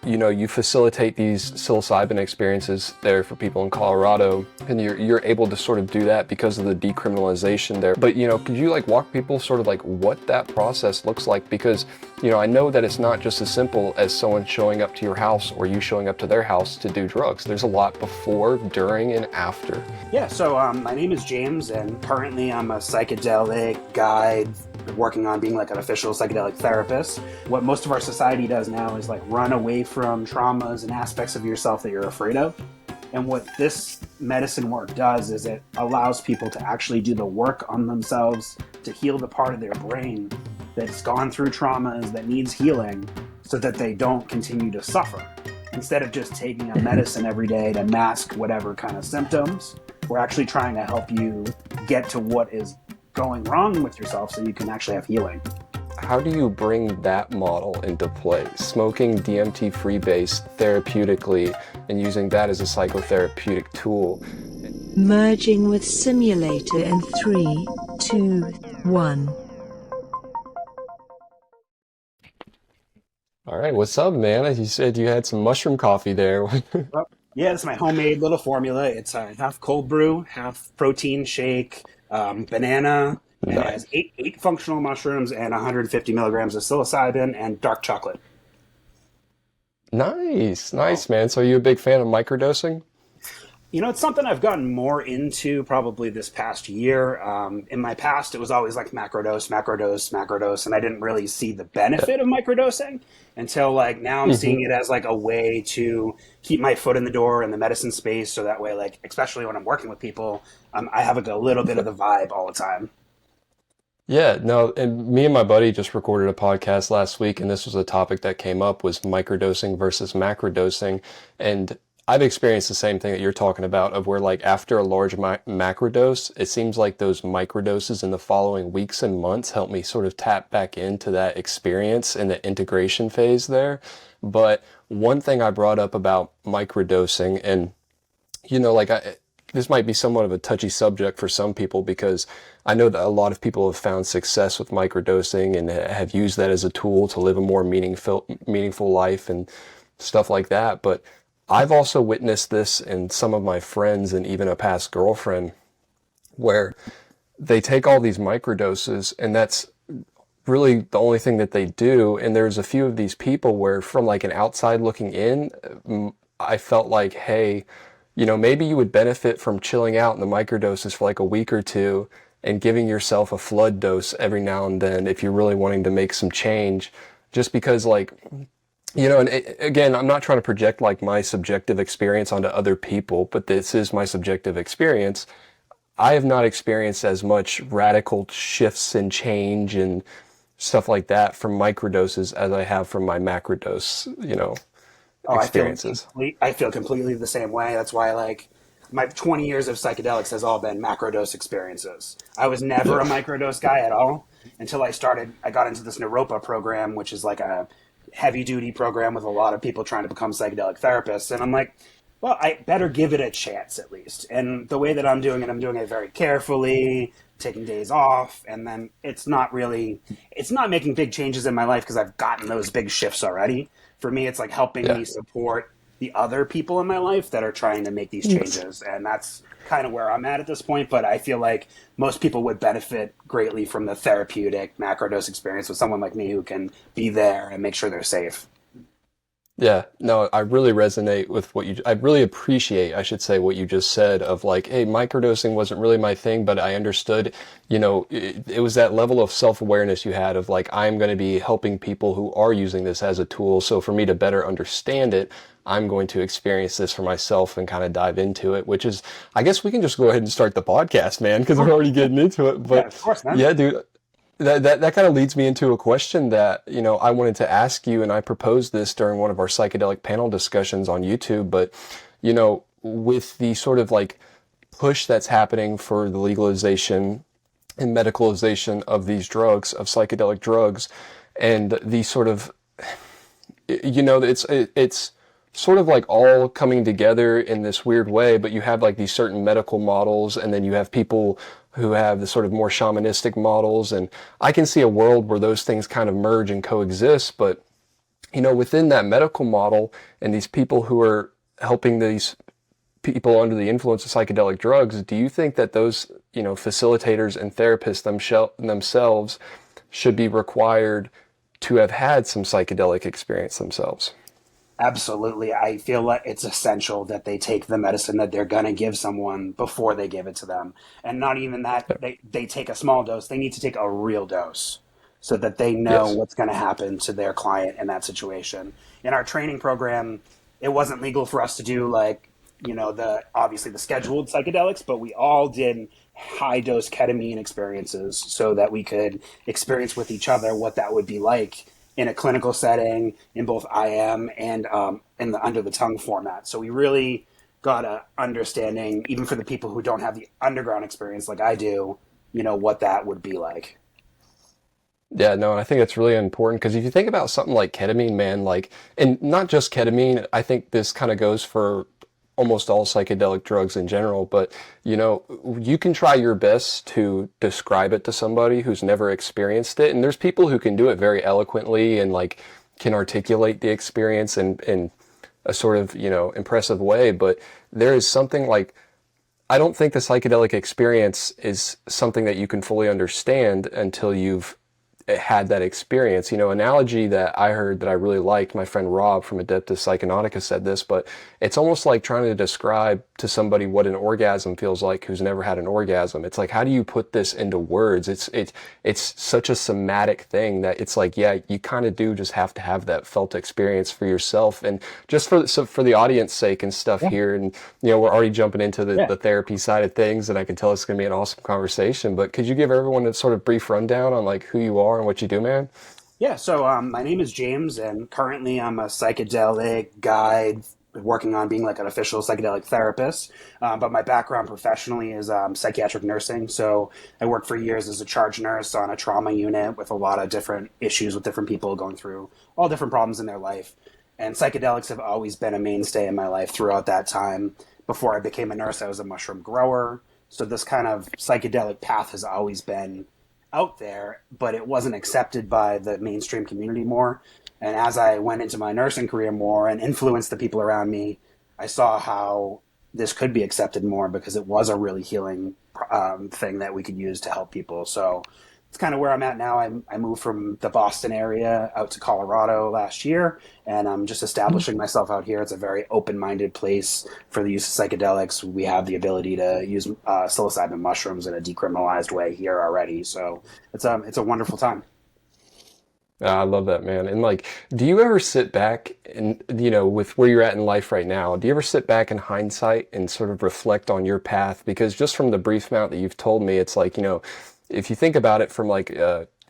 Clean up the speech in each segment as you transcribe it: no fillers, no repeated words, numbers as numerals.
you facilitate these psilocybin experiences there for people in Colorado, and you're able to sort of do that because of the decriminalization there. But, could you like walk people sort of like what that process looks like? Because, I know that it's not just as simple as someone showing up to your house or you showing up to their house to do drugs. There's a lot before, during, and after. Yeah, so my name is James, and currently I'm a psychedelic guide working on being like an official psychedelic therapist. What most of our society does now is like run away from traumas and aspects of yourself that you're afraid of. And what this medicine work does is it allows people to actually do the work on themselves to heal the part of their brain that's gone through traumas, that needs healing, so that they don't continue to suffer. Instead of just taking a medicine every day to mask whatever kind of symptoms, we're actually trying to help you get to what is going wrong with yourself so you can actually have healing. How do you bring that model into play? Smoking DMT freebase therapeutically and using that as a psychotherapeutic tool. Merging with simulator in 3, 2, 1. All right, what's up, man? You said you had some mushroom coffee there. Yeah, it's my homemade little formula. It's half cold brew, half protein shake, banana, and it has eight functional mushrooms and 150 milligrams of psilocybin and dark chocolate. Nice, man. So are you a big fan of microdosing? It's something I've gotten more into probably this past year. In my past, it was always like macrodose, and I didn't really see the benefit of microdosing until like now I'm seeing it as like a way to keep my foot in the door in the medicine space. So that way, like, especially when I'm working with people, I have like a little bit of the vibe all the time. Yeah, no, and me and my buddy just recorded a podcast last week, and this was a topic that came up, was microdosing versus macrodosing. And I've experienced the same thing that you're talking about, of where like after a large macrodose, it seems like those microdoses in the following weeks and months help me sort of tap back into that experience and the integration phase there. But one thing I brought up about microdosing, and this might be somewhat of a touchy subject for some people, because I know that a lot of people have found success with microdosing and have used that as a tool to live a more meaningful life and stuff like that. But I've also witnessed this in some of my friends and even a past girlfriend, where they take all these microdoses and that's really the only thing that they do. And there's a few of these people where, from like an outside looking in, I felt like, hey, maybe you would benefit from chilling out in the microdoses for like a week or two and giving yourself a flood dose every now and then if you're really wanting to make some change. Just because, like, and again, I'm not trying to project like my subjective experience onto other people, but this is my subjective experience. I have not experienced as much radical shifts and change and stuff like that from microdoses as I have from my macrodose, experiences. I feel completely the same way. That's why, like, my 20 years of psychedelics has all been macrodose experiences. I was never a microdose guy at all until I got into this Naropa program, which is like a heavy duty program with a lot of people trying to become psychedelic therapists. And I'm like, well, I better give it a chance at least. And the way that I'm doing it very carefully, taking days off. And then it's not making big changes in my life because I've gotten those big shifts already. For me, it's like helping me support the other people in my life that are trying to make these changes. And that's kind of where I'm at this point. But I feel like most people would benefit greatly from the therapeutic macrodose experience with someone like me who can be there and make sure they're safe. Yeah, no, I really resonate with I really appreciate, I should say, what you just said of like, hey, microdosing wasn't really my thing, but I understood, it was that level of self-awareness you had of like, I'm going to be helping people who are using this as a tool. So for me to better understand it, I'm going to experience this for myself and kind of dive into it, which is, I guess we can just go ahead and start the podcast, man, because we're already getting into it. But yeah, of course, man. Yeah, dude. That kind of leads me into a question that, I wanted to ask you, and I proposed this during one of our psychedelic panel discussions on YouTube, but, with the sort of like push that's happening for the legalization and medicalization of these drugs, of psychedelic drugs, and the sort of, it's sort of like all coming together in this weird way, but you have like these certain medical models, and then you have people who have the sort of more shamanistic models, and I can see a world where those things kind of merge and coexist. But within that medical model and these people who are helping these people under the influence of psychedelic drugs, do you think that those, facilitators and therapists themselves should be required to have had some psychedelic experience themselves? Absolutely. I feel like it's essential that they take the medicine that they're going to give someone before they give it to them. And not even that, they take a small dose. They need to take a real dose so that they know Yes. what's going to happen to their client in that situation. In our training program, it wasn't legal for us to do like, the obviously the scheduled psychedelics, but we all did high dose ketamine experiences so that we could experience with each other what that would be like in a clinical setting in both IM and in the under the tongue format. So we really got a understanding, even for the people who don't have the underground experience like I do, what that would be like. Yeah, no, and I think it's really important because if you think about something like ketamine, man, like, and not just ketamine, I think this kind of goes for almost all psychedelic drugs in general, but you can try your best to describe it to somebody who's never experienced it. And there's people who can do it very eloquently and like can articulate the experience in a sort of, impressive way. But there is something like, I don't think the psychedelic experience is something that you can fully understand until you've had that experience. Analogy that I heard that I really liked, my friend Rob from Adeptus Psychonautica said this, but it's almost like trying to describe to somebody what an orgasm feels like who's never had an orgasm. It's like, how do you put this into words? It's such a somatic thing that it's like, yeah, you kind of do just have to have that felt experience for yourself. And just for the audience sake and stuff Yeah. here, and we're already jumping into Yeah. the therapy side of things, and I can tell it's going to be an awesome conversation, but could you give everyone a sort of brief rundown on like who you are and what you do, man? Yeah, so my name is James, and currently I'm a psychedelic guide working on being like an official psychedelic therapist. But my background professionally is psychiatric nursing. So I worked for years as a charge nurse on a trauma unit with a lot of different issues with different people going through all different problems in their life. And psychedelics have always been a mainstay in my life throughout that time. Before I became a nurse, I was a mushroom grower. So this kind of psychedelic path has always been out there, but it wasn't accepted by the mainstream community more. And as I went into my nursing career more and influenced the people around me, I saw how this could be accepted more because it was a really healing thing that we could use to help people. So it's kind of where I'm at now. I moved from the Boston area out to Colorado last year, and I'm just establishing myself out here. It's a very open-minded place for the use of psychedelics. We have the ability to use psilocybin mushrooms in a decriminalized way here already. So it's a wonderful time. I love that, man. And like, do you ever sit back and, with where you're at in life right now, do you ever sit back in hindsight and sort of reflect on your path? Because just from the brief amount that you've told me, it's like, if you think about it from like,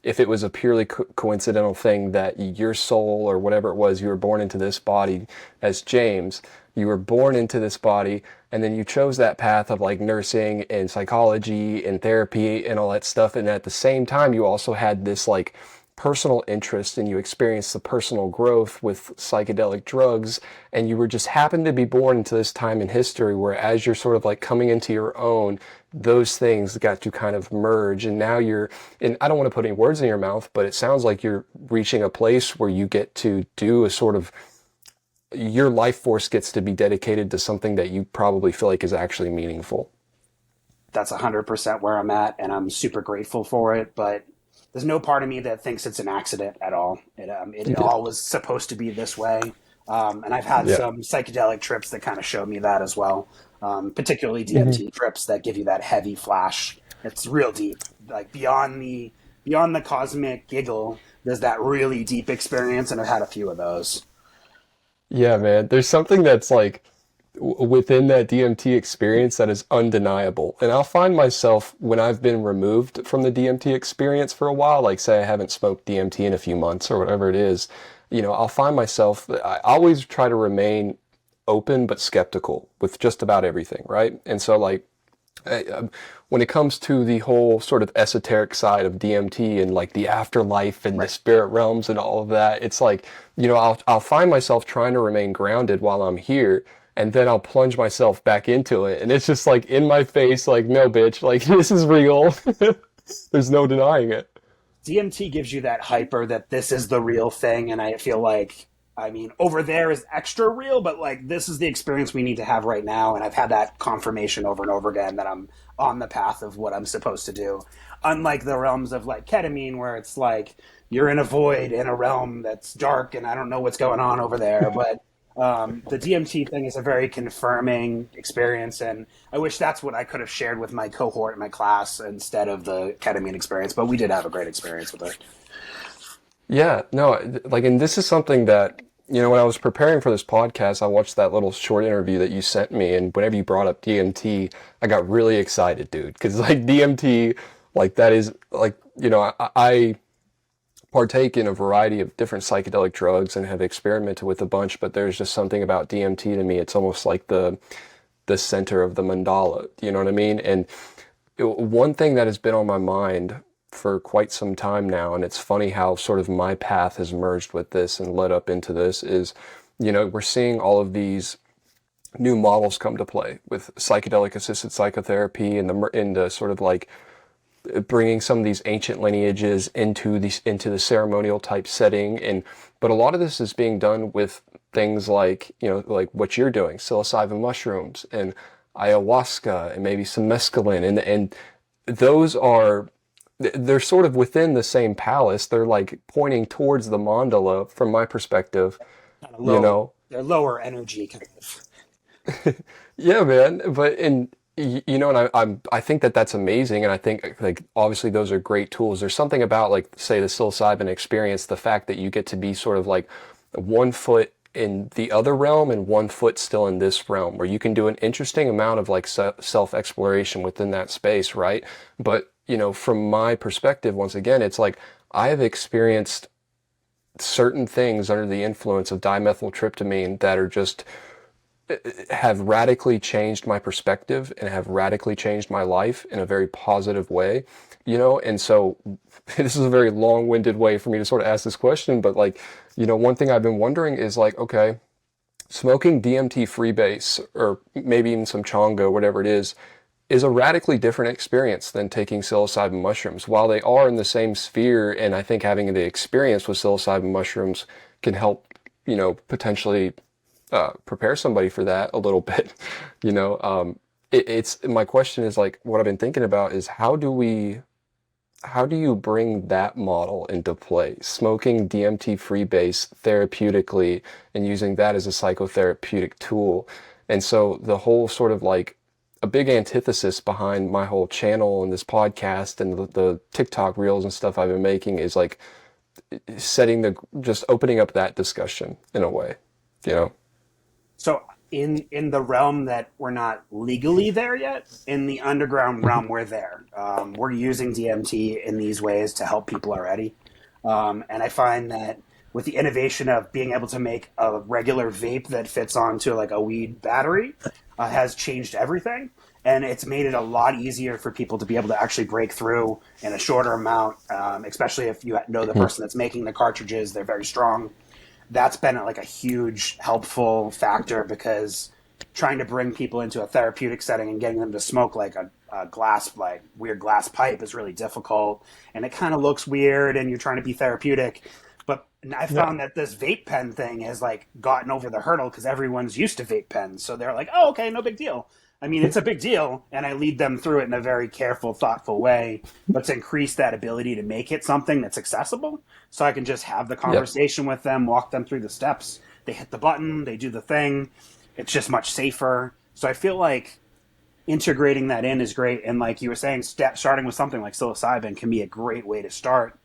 if it was a purely coincidental thing that your soul or whatever it was, you were born into this body as James, you were born into this body, and then you chose that path of like nursing and psychology and therapy and all that stuff. And at the same time, you also had this like personal interest and you experienced the personal growth with psychedelic drugs, and you were just happened to be born into this time in history where as you're sort of like coming into your own, those things got to kind of merge, and now you're, and I don't want to put any words in your mouth, but it sounds like you're reaching a place where you get to do a sort of, your life force gets to be dedicated to something that you probably feel like is actually meaningful. That's 100% where I'm at, and I'm super grateful for it. But there's no part of me that thinks it's an accident at all. It Yeah. all was supposed to be this way. And I've had Yeah. some psychedelic trips that kind of show me that as well, particularly DMT trips that give you that heavy flash. It's real deep, like beyond the cosmic giggle. There's that really deep experience, and I've had a few of those. Yeah, man. There's something that's like within that DMT experience that is undeniable. And I'll find myself when I've been removed from the DMT experience for a while, like say I haven't smoked DMT in a few months or whatever it is, I'll find myself, I always try to remain open but skeptical with just about everything, right? And so like when it comes to the whole sort of esoteric side of DMT and like the afterlife and the Right. spirit realms and all of that, it's like, I'll find myself trying to remain grounded while I'm here, and then I'll plunge myself back into it. And it's just like in my face, like, no, bitch, like this is real. There's no denying it. DMT gives you that hyper that this is the real thing, and I feel like, I mean, over there is extra real, but like this is the experience we need to have right now, and I've had that confirmation over and over again that I'm on the path of what I'm supposed to do. Unlike the realms of like ketamine, where it's like you're in a void in a realm that's dark, and I don't know what's going on over there, but the DMT thing is a very confirming experience, and I wish that's what I could have shared with my cohort in my class instead of the ketamine experience. But we did have a great experience with it. Yeah, no, like, and this is something that, when I was preparing for this podcast, I watched that little short interview that you sent me, and whenever you brought up DMT, I got really excited, dude, because like DMT, like that is like, I partake in a variety of different psychedelic drugs and have experimented with a bunch, but there's just something about DMT to me. It's almost like the center of the mandala. You know what I mean? And one thing that has been on my mind for quite some time now, and it's funny how sort of my path has merged with this and led up into this, is, we're seeing all of these new models come to play with psychedelic assisted psychotherapy and the sort of like bringing some of these ancient lineages into the ceremonial type setting. But a lot of this is being done with things like, like what you're doing, psilocybin mushrooms and ayahuasca and maybe some mescaline, and they're sort of within the same palace. They're like pointing towards the mandala from my perspective, Kind of you low, know. they're lower energy kind of. Yeah, man. But I think that that's amazing, and I think like obviously those are great tools. There's something about like say the psilocybin experience, the fact that you get to be sort of like 1 foot in the other realm and 1 foot still in this realm, where you can do an interesting amount of like self-exploration within that space, right? But from my perspective, once again, it's like I have experienced certain things under the influence of dimethyltryptamine that are just have radically changed my perspective and have radically changed my life in a very positive way, and so this is a very long-winded way for me to sort of ask this question, but like, one thing I've been wondering is like, okay, smoking DMT freebase or maybe even some chongo, whatever it is a radically different experience than taking psilocybin mushrooms. While they are in the same sphere, and I think having the experience with psilocybin mushrooms can help, potentially prepare somebody for that a little bit. It's my question is like what I've been thinking about is how do you bring that model into play? Smoking DMT freebase therapeutically and using that as a psychotherapeutic tool. And so the whole sort of like a big antithesis behind my whole channel and this podcast and the TikTok reels and stuff I've been making is like just opening up that discussion in a way, you know? So in the realm that we're not legally there yet, in the underground realm, we're there. We're using DMT in these ways to help people already. And I find that with the innovation of being able to make a regular vape that fits onto like a weed battery has changed everything. And it's made it a lot easier for people to be able to actually break through in a shorter amount, especially if you know the person that's making the cartridges, they're very strong. That's been like a huge helpful factor because trying to bring people into a therapeutic setting and getting them to smoke like a glass, like weird glass pipe is really difficult. And it kind of looks weird and you're trying to be therapeutic. But I found that this vape pen thing has like gotten over the hurdle because everyone's used to vape pens. So they're like, oh, okay, no big deal. I mean, it's a big deal, and I lead them through it in a very careful, thoughtful way, but to increase that ability to make it something that's accessible, so I can just have the conversation with them, walk them through the steps. They hit the button, they do the thing. It's just much safer. So I feel like integrating that in is great, and like you were saying, starting with something like psilocybin can be a great way to start.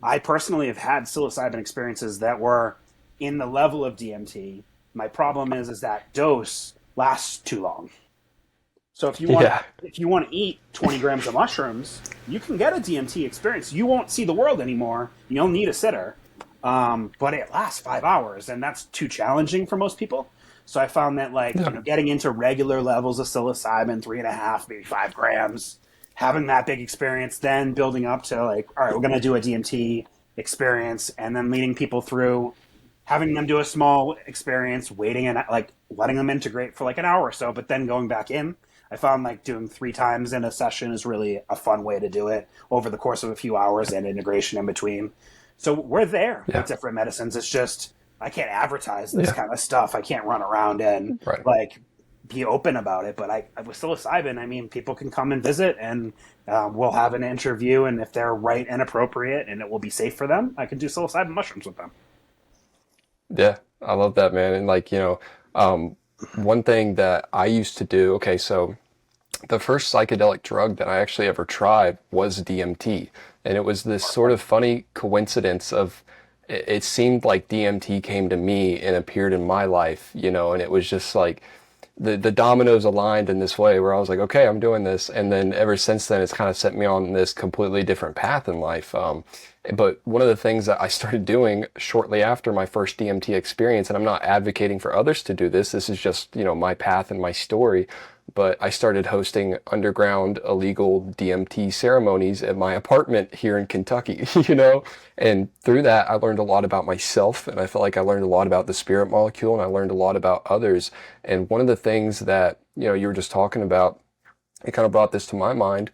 I personally have had psilocybin experiences that were in the level of DMT. My problem is that dose lasts too long. So if you want to eat 20 grams of mushrooms, you can get a DMT experience. You won't see the world anymore. You'll need a sitter, but it lasts 5 hours, and that's too challenging for most people. So I found that getting into regular levels of psilocybin, 3.5, maybe 5 grams, having that big experience, then building up to like, all right, we're going to do a DMT experience, and then leading people through, having them do a small experience, waiting and like letting them integrate for like an hour or so, but then going back in. I found like doing 3 times in a session is really a fun way to do it over the course of a few hours and integration in between. So we're there with Yeah. different medicines. It's just I can't advertise this Yeah. kind of stuff. I can't run around and Right. like be open about it. But with psilocybin, I mean, people can come and visit, and we'll have an interview. And if they're right and appropriate, and it will be safe for them, I can do psilocybin mushrooms with them. Yeah, I love that, man. And like, one thing that I used to do, okay, so the first psychedelic drug that I actually ever tried was DMT. And it was this sort of funny coincidence of it seemed like DMT came to me and appeared in my life, and it was just like the dominoes aligned in this way where I was like, okay, I'm doing this. And then ever since then, it's kind of set me on this completely different path in life. But one of the things that I started doing shortly after my first DMT experience, and I'm not advocating for others to do this, this is just, my path and my story. But I started hosting underground illegal DMT ceremonies at my apartment here in Kentucky, and through that, I learned a lot about myself, and I felt like I learned a lot about the spirit molecule, and I learned a lot about others. And one of the things that, you were just talking about, it kind of brought this to my mind.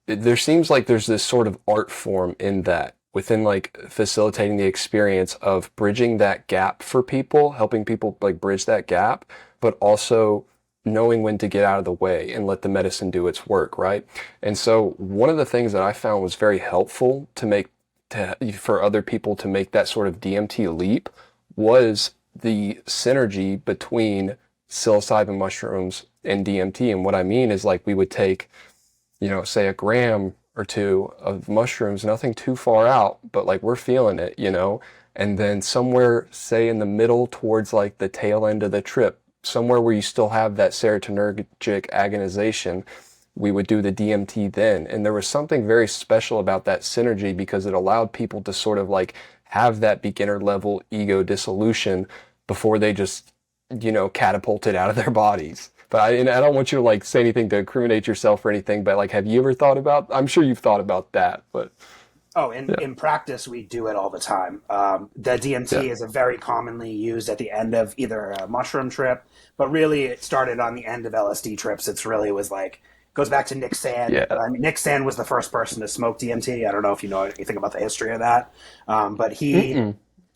There seems like there's this sort of art form in that, within like facilitating the experience of bridging that gap for people, helping people like bridge that gap, but also knowing when to get out of the way and let the medicine do its work, right? And so one of the things that I found was very helpful for other people to make that sort of DMT leap was the synergy between psilocybin mushrooms and DMT. And what I mean is like we would take, say a gram or two of mushrooms, nothing too far out, but like we're feeling it, and then somewhere, say in the middle towards like the tail end of the trip, somewhere where you still have that serotonergic agonization, we would do the DMT then. And there was something very special about that synergy because it allowed people to sort of like have that beginner level ego dissolution before they just, catapulted out of their bodies. But I don't want you to like say anything to incriminate yourself or anything, but like, have you ever thought about, I'm sure you've thought about that, but. Oh, in practice, we do it all the time. The DMT is a very commonly used at the end of either a mushroom trip, but really it started on the end of LSD trips. It's really was like, goes back to Nick Sand. Yeah. Nick Sand was the first person to smoke DMT. I don't know if you know anything about the history of that.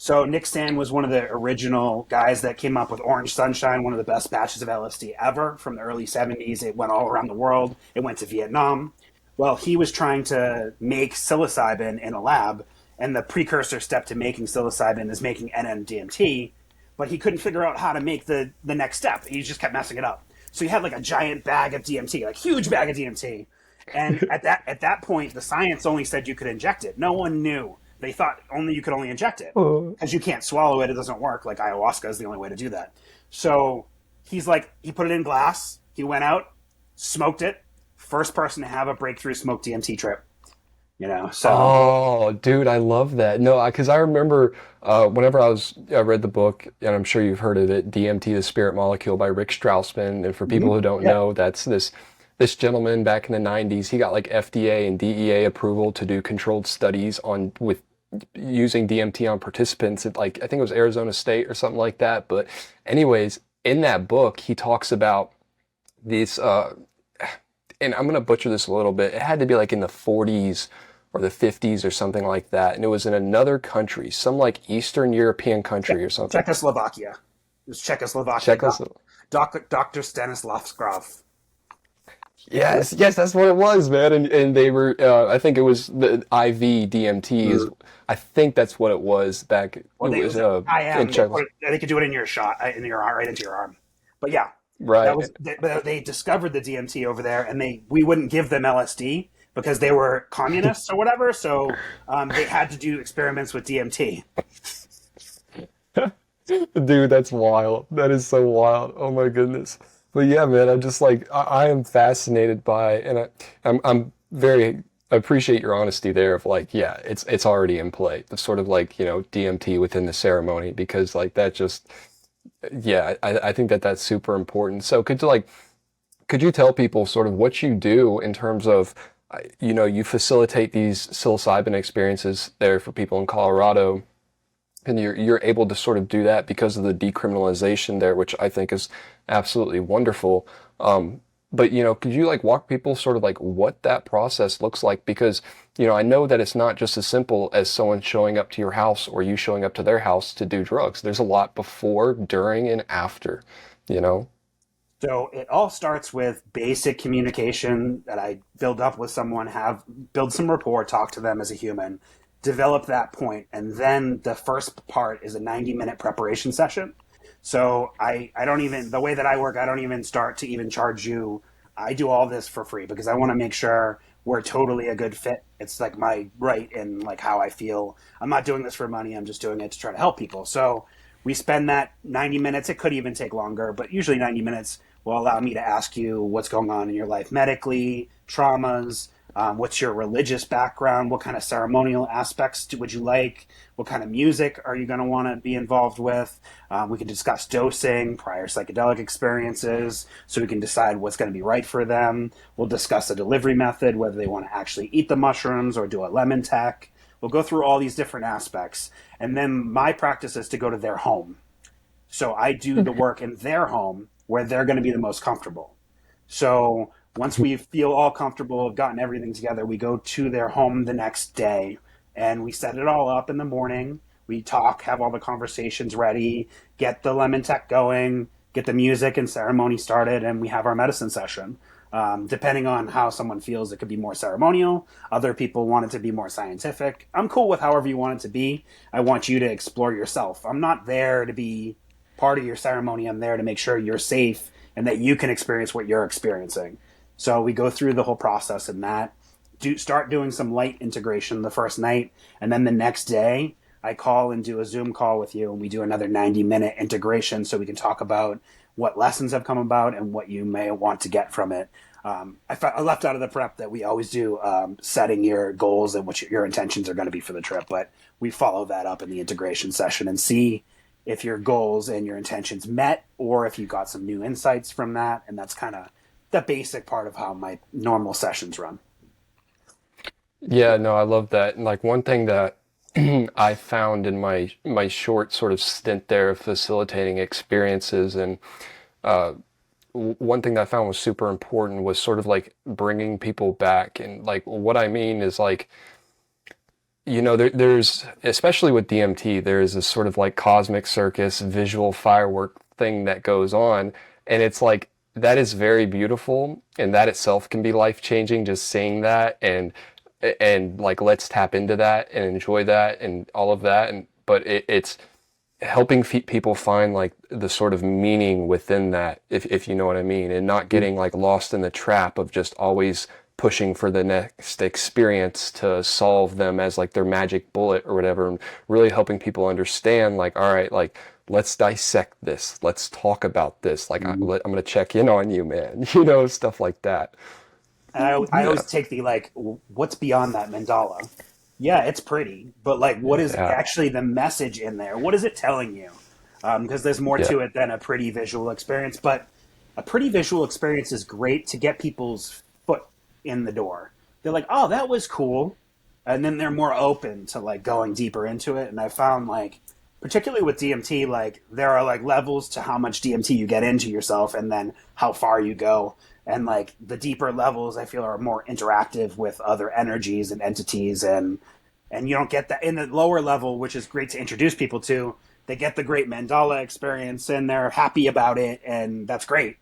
So Nick Sand was one of the original guys that came up with Orange Sunshine, one of the best batches of LSD ever from the early 70s. It went all around the world. It went to Vietnam. Well, he was trying to make psilocybin in a lab, and the precursor step to making psilocybin is making NMDMT, but he couldn't figure out how to make the next step. He just kept messing it up. So he had like a giant bag of DMT, like huge bag of DMT. And at that point, the science only said you could inject it. No one knew. They thought you could only inject it because you can't swallow it. It doesn't work. Like ayahuasca is the only way to do that. So he put it in glass. He went out, smoked it. First person to have a breakthrough smoke DMT trip, so. Oh, dude, I love that. No, because I remember whenever I read the book, and I'm sure you've heard of it, DMT, The Spirit Molecule by Rick Strausman. And for people who don't know, that's this gentleman back in the 90s. He got like FDA and DEA approval to do controlled studies with using DMT on participants at like, I think it was Arizona State or something like that. But anyways, in that book, he talks about these, and I'm going to butcher this a little bit. It had to be like in the 40s or the 50s or something like that. And it was in another country, some like Eastern European country or something. Czechoslovakia. It was Czechoslovakia. Dr. Stanislavskov. Yes, that's what it was, man. And they were, I think it was the IV DMT I think that's what it was back. Well, it was, they could do it in your shot, in your arm, right into your arm. But yeah. Right. They discovered the DMT over there, and we wouldn't give them LSD because they were communists or whatever. So they had to do experiments with DMT. Dude, that's wild. That is so wild. Oh my goodness. But yeah, man, I'm just like I am fascinated by, and I'm very. I appreciate your honesty there of like, yeah, it's already in play. The sort of like, DMT within the ceremony, because like that just. Yeah, I think that's super important. So could you tell people sort of what you do in terms of, you facilitate these psilocybin experiences there for people in Colorado, and you're able to sort of do that because of the decriminalization there, which I think is absolutely wonderful. But, could you like walk people sort of like what that process looks like? Because, I know that it's not just as simple as someone showing up to your house or you showing up to their house to do drugs. There's a lot before, during, and after, you know? So it all starts with basic communication that I build up with someone, have build some rapport, talk to them as a human, develop that point, and then the first part is a 90-minute preparation session. So I don't even the way that I work, I don't even start to even charge you. I do all this for free because I want to make sure we're totally a good fit. It's like my right and like how I feel. I'm not doing this for money. I'm just doing it to try to help people. So we spend that 90 minutes. It could even take longer, but usually 90 minutes will allow me to ask you what's going on in your life medically, traumas, what's your religious background, what kind of ceremonial aspects would you like, what kind of music are you going to want to be involved with. We can discuss dosing, prior psychedelic experiences, so we can decide what's going to be right for them. We'll discuss the delivery method, whether they want to actually eat the mushrooms or do a lemon tech. We'll go through all these different aspects. And then my practice is to go to their home. So I do the work in their home where they're going to be the most comfortable. So once we feel all comfortable, have gotten everything together, we go to their home the next day and we set it all up in the morning. We talk, have all the conversations ready, get the lemon tech going, get the music and ceremony started, and we have our medicine session. Depending on how someone feels, it could be more ceremonial. Other people want it to be more scientific. I'm cool with however you want it to be. I want you to explore yourself. I'm not there to be part of your ceremony. I'm there to make sure you're safe and that you can experience what you're experiencing. So we go through the whole process in that. Start doing some light integration the first night, and then the next day I call and do a Zoom call with you, and we do another 90-minute integration so we can talk about what lessons have come about and what you may want to get from it. I left out of the prep that we always do setting your goals and what your intentions are going to be for the trip, but we follow that up in the integration session and see if your goals and your intentions met or if you got some new insights from that. And that's kind of the basic part of how my normal sessions run. Yeah, no, I love that. And like one thing that I found in my short sort of stint there of facilitating experiences and uh, one thing that I found was super important was sort of like bringing people back. And like what I mean is like, there's, especially with DMT, there's this sort of like cosmic circus visual firework thing that goes on. And it's like, that is very beautiful. And that itself can be life changing, just seeing that and like, let's tap into that and enjoy that and all of that. But it's helping people find like the sort of meaning within that, if you know what I mean, and not getting like lost in the trap of just always pushing for the next experience to solve them as like their magic bullet or whatever, and really helping people understand like, all right, like let's dissect this, let's talk about this, like I'm going to check in on you, man, stuff like that. And I always take the like, what's beyond that mandala? Yeah, it's pretty, but like, what is Yeah, actually the message in there? What is it telling you? Because there's more yeah, to it than a pretty visual experience. But a pretty visual experience is great to get people's foot in the door. They're like, oh, that was cool. And then they're more open to like going deeper into it. And I found like, particularly with DMT, like there are like levels to how much DMT you get into yourself and then how far you go. And like the deeper levels I feel are more interactive with other energies and entities, and you don't get that in the lower level, which is great to introduce people to. They get the great mandala experience and they're happy about it, and that's great.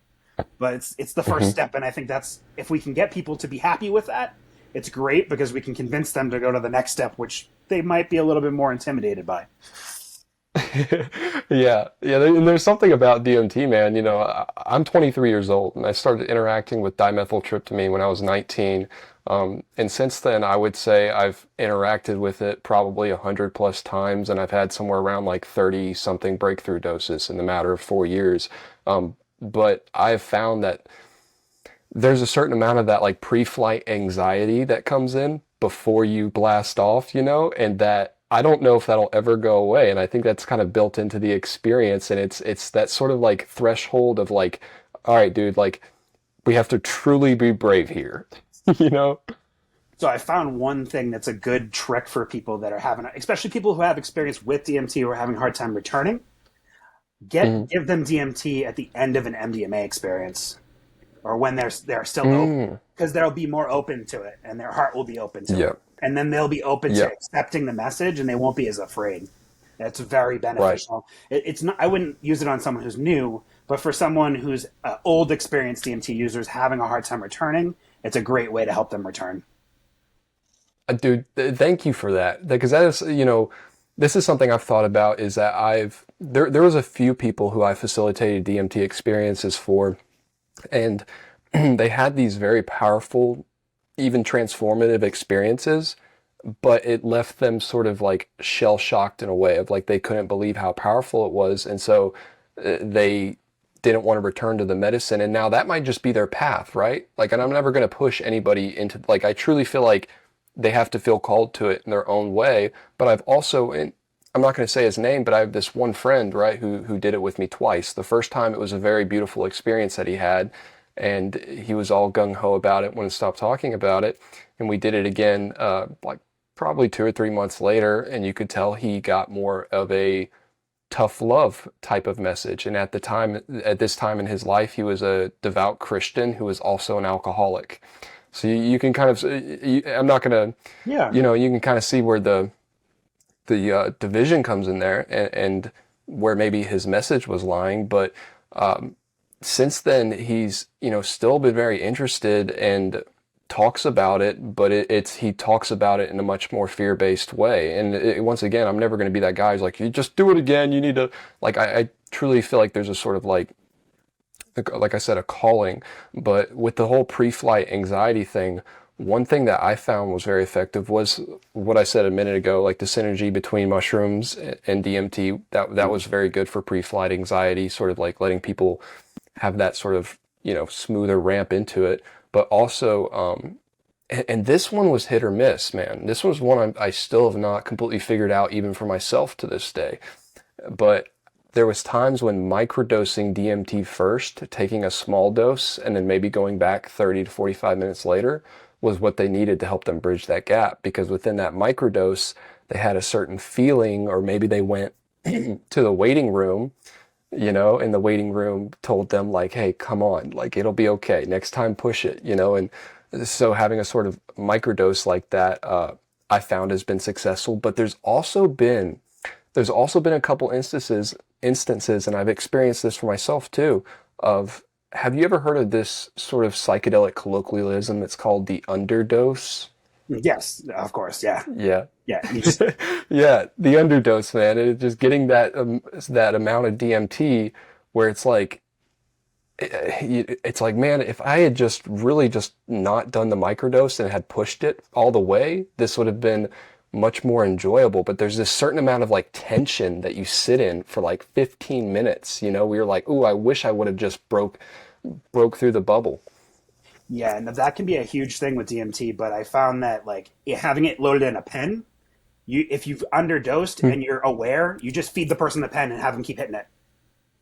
But it's the first hmm step, and I think that's if we can get people to be happy with that, it's great because we can convince them to go to the next step, which they might be a little bit more intimidated by. yeah. And there's something about DMT, man. I'm 23 years old, and I started interacting with dimethyltryptamine when I was 19. And since then, I would say I've interacted with it probably 100 plus times, and I've had somewhere around like 30 something breakthrough doses in the matter of 4 years. But I've found that there's a certain amount of that like pre-flight anxiety that comes in before you blast off, and that I don't know if that'll ever go away. And I think that's kind of built into the experience. And it's that sort of like threshold of like, all right, dude, like we have to truly be brave here, you know? So I found one thing that's a good trick for people that are having, especially people who have experience with DMT or are having a hard time returning. Mhm. Give them DMT at the end of an MDMA experience or when they're still open, Mm. because they'll be more open to it and their heart will be open to it. Yep. And then they'll be open to Yep. accepting the message and they won't be as afraid. That's very Right. beneficial. It's not. I wouldn't use it on someone who's new, but for someone who's old, experienced DMT users having a hard time returning, it's a great way to help them return. Dude, thank you for that. Because that is, this is something I've thought about is that there was a few people who I facilitated DMT experiences for, and they had these very powerful, even transformative experiences, but it left them sort of like shell shocked in a way of like they couldn't believe how powerful it was. And so they didn't want to return to the medicine. And now that might just be their path, right? Like, and I'm never going to push anybody into, like, I truly feel like they have to feel called to it in their own way. But I've also, and I'm not going to say his name, but I have this one friend, right, who did it with me twice. The first time it was a very beautiful experience that he had, and he was all gung ho about it, wouldn't stop talking about it. And we did it again, like probably 2 or 3 months later, and you could tell he got more of a tough love type of message. And at this time in his life, he was a devout Christian who was also an alcoholic. So you can kind of, I'm not going to, Yeah. you can kind of see where the division comes in there, and where maybe his message was lying. But since then, he's, still been very interested and talks about it, but he talks about it in a much more fear-based way. And once again, I'm never going to be that guy who's like, you just do it again. You need to, like, I truly feel like there's a sort of like I said, a calling. But with the whole pre-flight anxiety thing, one thing that I found was very effective was what I said a minute ago, like the synergy between mushrooms and DMT. That was very good for pre-flight anxiety, sort of like letting people have that sort of, smoother ramp into it. But also, and this one was hit or miss, man. This was one I still have not completely figured out even for myself to this day. But there was times when microdosing DMT first, taking a small dose, and then maybe going back 30 to 45 minutes later was what they needed to help them bridge that gap. Because within that microdose, they had a certain feeling, or maybe they went to the waiting room, and the waiting room told them like, hey, come on, like it'll be okay. Next time, push it, and so having a sort of microdose like that, I found has been successful. But there's also been a couple instances, and I've experienced this for myself too, of, have you ever heard of this sort of psychedelic colloquialism that's called the underdose? Yes, of course. Yeah. Yeah. Yeah. Yeah, the underdose, man. It's just getting that amount of DMT where it's like, man, if I had just really just not done the microdose and had pushed it all the way, this would have been much more enjoyable. But there's this certain amount of like tension that you sit in for like 15 minutes. We were like, ooh, I wish I would have just broke through the bubble. Yeah, and that can be a huge thing with DMT, but I found that like having it loaded in a pen, if you've underdosed and you're aware, you just feed the person the pen and have them keep hitting it.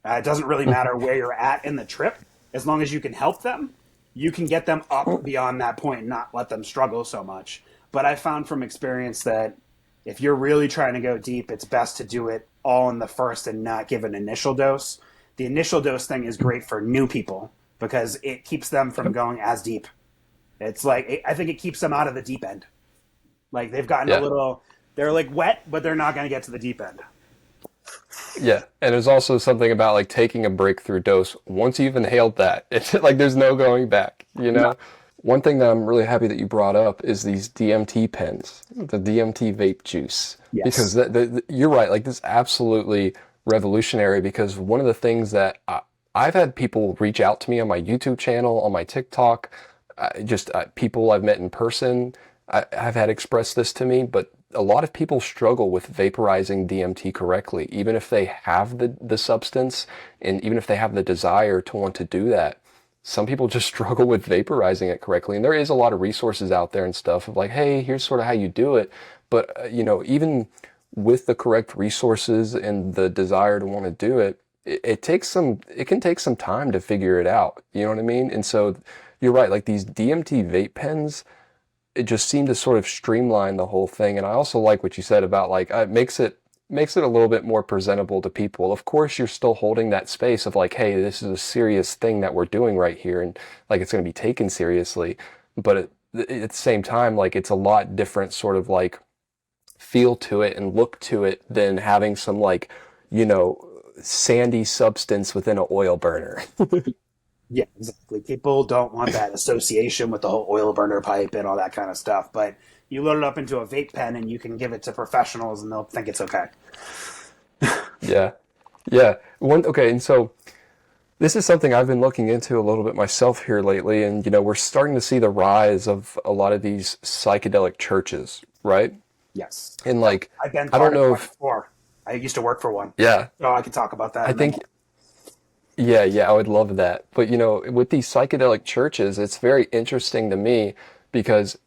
It doesn't really matter where you're at in the trip. As long as you can help them, you can get them up beyond that point and not let them struggle so much. But I found from experience that if you're really trying to go deep, it's best to do it all in the first and not give an initial dose. The initial dose thing is great for new people because it keeps them from going as deep. It's like, I think it keeps them out of the deep end. Like they've gotten they're like wet, but they're not going to get to the deep end. Yeah, and there's also something about like taking a breakthrough dose. Once you've inhaled that, it's like there's no going back, No. One thing that I'm really happy that you brought up is these DMT pens, the DMT vape juice. Yes. Because you're right, like this is absolutely revolutionary, because one of the things that I've had people reach out to me on my YouTube channel, on my TikTok, people I've met in person, have had expressed this to me, but a lot of people struggle with vaporizing DMT correctly, even if they have the substance and even if they have the desire to want to do that. Some people just struggle with vaporizing it correctly. And there is a lot of resources out there and stuff of like, hey, here's sort of how you do it. But, even with the correct resources and the desire to want to do it, it can take some time to figure it out. You know what I mean? And so you're right, like these DMT vape pens, it just seemed to sort of streamline the whole thing. And I also like what you said about like, it makes it makes it a little bit more presentable to people. Of course, you're still holding that space of like, hey, this is a serious thing that we're doing right here, and like it's going to be taken seriously. But at the same time, like it's a lot different sort of like feel to it and look to it than having some like, you know, sandy substance within an oil burner. Yeah, exactly. People don't want that association with the whole oil burner pipe and all that kind of stuff. But you load it up into a vape pen and you can give it to professionals and they'll think it's okay. Yeah. Yeah. Okay, and so this is something I've been looking into a little bit myself here lately, and you know, we're starting to see the rise of a lot of these psychedelic churches, right? Yes. And like, I've been I don't part of know one if, before. I used to work for one. yeah, So I could talk about that I in a minute. think, yeah, yeah, I would love that. But you know, with these psychedelic churches, it's very interesting to me because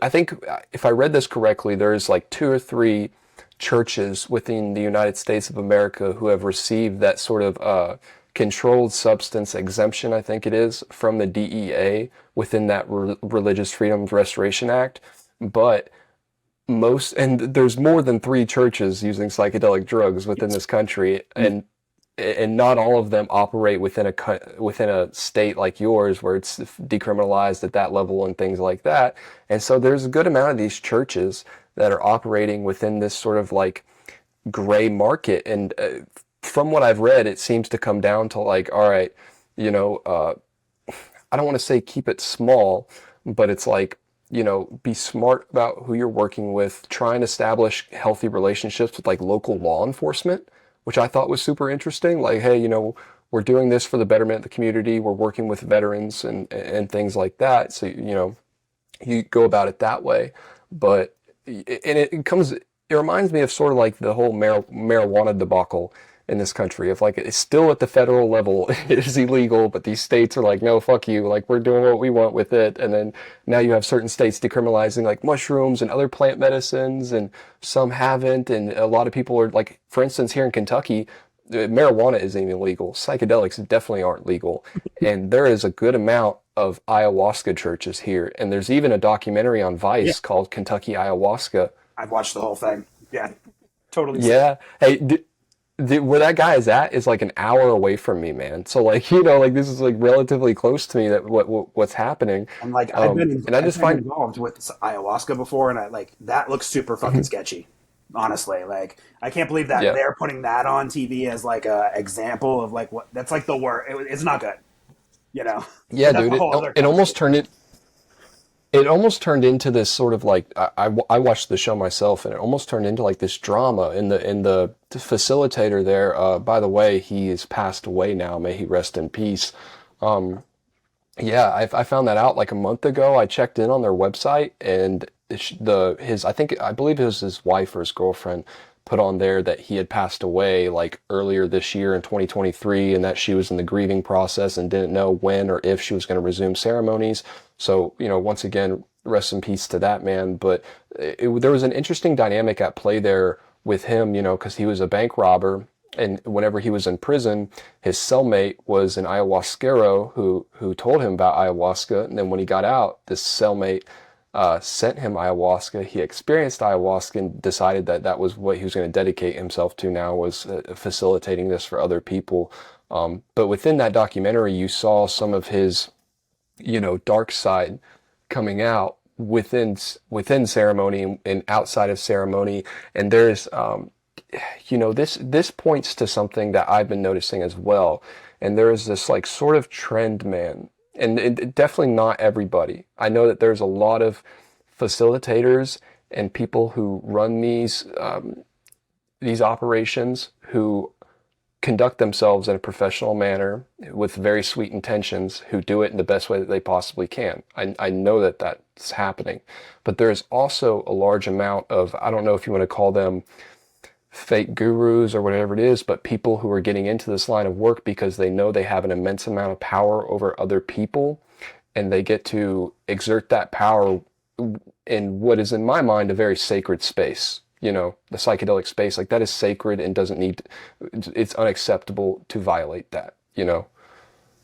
I think if I read this correctly, there's like two or three churches within the United States of America who have received that sort of controlled substance exemption, I think it is, from the DEA within that Religious Freedom Restoration Act. But and there's more than three churches using psychedelic drugs within Yes. this country, Mm. and not all of them operate within a state like yours where it's decriminalized at that level and things like that. And so there's a good amount of these churches that are operating within this sort of like gray market. And from what I've read, it seems to come down to like, all right, you know, I don't want to say keep it small, but it's like, you know, be smart about who you're working with, try and establish healthy relationships with like local law enforcement, which I thought was super interesting. Like, hey, you know, we're doing this for the betterment of the community. We're working with veterans and things like that. So, you know, you go about it that way. But, and it reminds me of sort of like the whole marijuana debacle in this country. If like it's still at the federal level, it is illegal, but these states are like, no, fuck you. Like we're doing what we want with it. And then now you have certain states decriminalizing like mushrooms and other plant medicines, and some haven't. And a lot of people are like, for instance, here in Kentucky, marijuana isn't even legal. Psychedelics definitely aren't legal. And there is a good amount of ayahuasca churches here. And there's even a documentary on Yeah. Vice called Kentucky Ayahuasca. I've watched the whole thing. Yeah. Totally. Yeah. Hey, where that guy is at is like an hour away from me, man. So like, you know, like this is like relatively close to me that what's happening. And like And I just I've been find, involved with ayahuasca before, and I like that looks super fucking sketchy. Honestly, like I can't believe that yeah. they're putting that on TV as like a example of like what that's like the word. It's not good, you know. Yeah, But that's dude, a whole other it almost conversation. turned it almost turned into this sort of like I watched the show myself, and it almost turned into like this drama. In the facilitator there, by the way, he has passed away now. May he rest in peace. Um, yeah, I found that out like a month ago. I checked in on their website, and I believe it was his wife or his girlfriend put on there that he had passed away like earlier this year in 2023, and that she was in the grieving process and didn't know when or if she was going to resume ceremonies. So, you know, once again, rest in peace to that man. But there was an interesting dynamic at play there with him, you know, because he was a bank robber. And whenever he was in prison, his cellmate was an ayahuasquero who told him about ayahuasca. And then when he got out, this cellmate sent him ayahuasca. He experienced ayahuasca and decided that that was what he was going to dedicate himself to now, was facilitating this for other people. But within that documentary, you saw some of his, you know, dark side coming out within ceremony and outside of ceremony. And there's you know, this points to something that I've been noticing as well. And there is this like sort of trend, man, and definitely not everybody. I know that there's a lot of facilitators and people who run these operations who conduct themselves in a professional manner with very sweet intentions, who do it in the best way that they possibly can. I know that that's happening, but there's also a large amount of, I don't know if you want to call them fake gurus or whatever it is, but people who are getting into this line of work because they know they have an immense amount of power over other people, and they get to exert that power in what is, in my mind, a very sacred space. You know, the psychedelic space, like that is sacred and doesn't need, it's unacceptable to violate that, you know?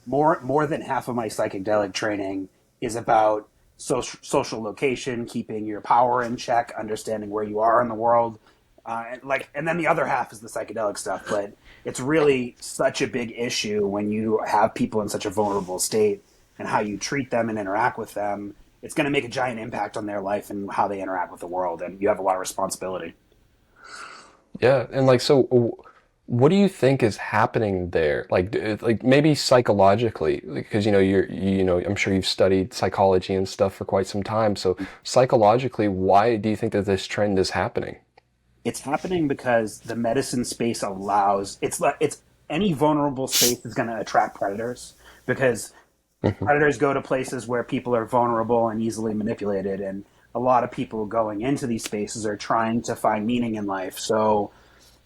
More than half of my psychedelic training is about social location, keeping your power in check, understanding where you are in the world, And then the other half is the psychedelic stuff. But it's really such a big issue when you have people in such a vulnerable state, and how you treat them and interact with them. It's going to make a giant impact on their life and how they interact with the world, and you have a lot of responsibility. Yeah, and like, so what do you think is happening there? Like maybe psychologically, because I'm sure you've studied psychology and stuff for quite some time. So psychologically, why do you think that this trend is happening? It's happening because the medicine space allows it's any vulnerable space is going to attract predators, because predators go to places where people are vulnerable and easily manipulated, and a lot of people going into these spaces are trying to find meaning in life. So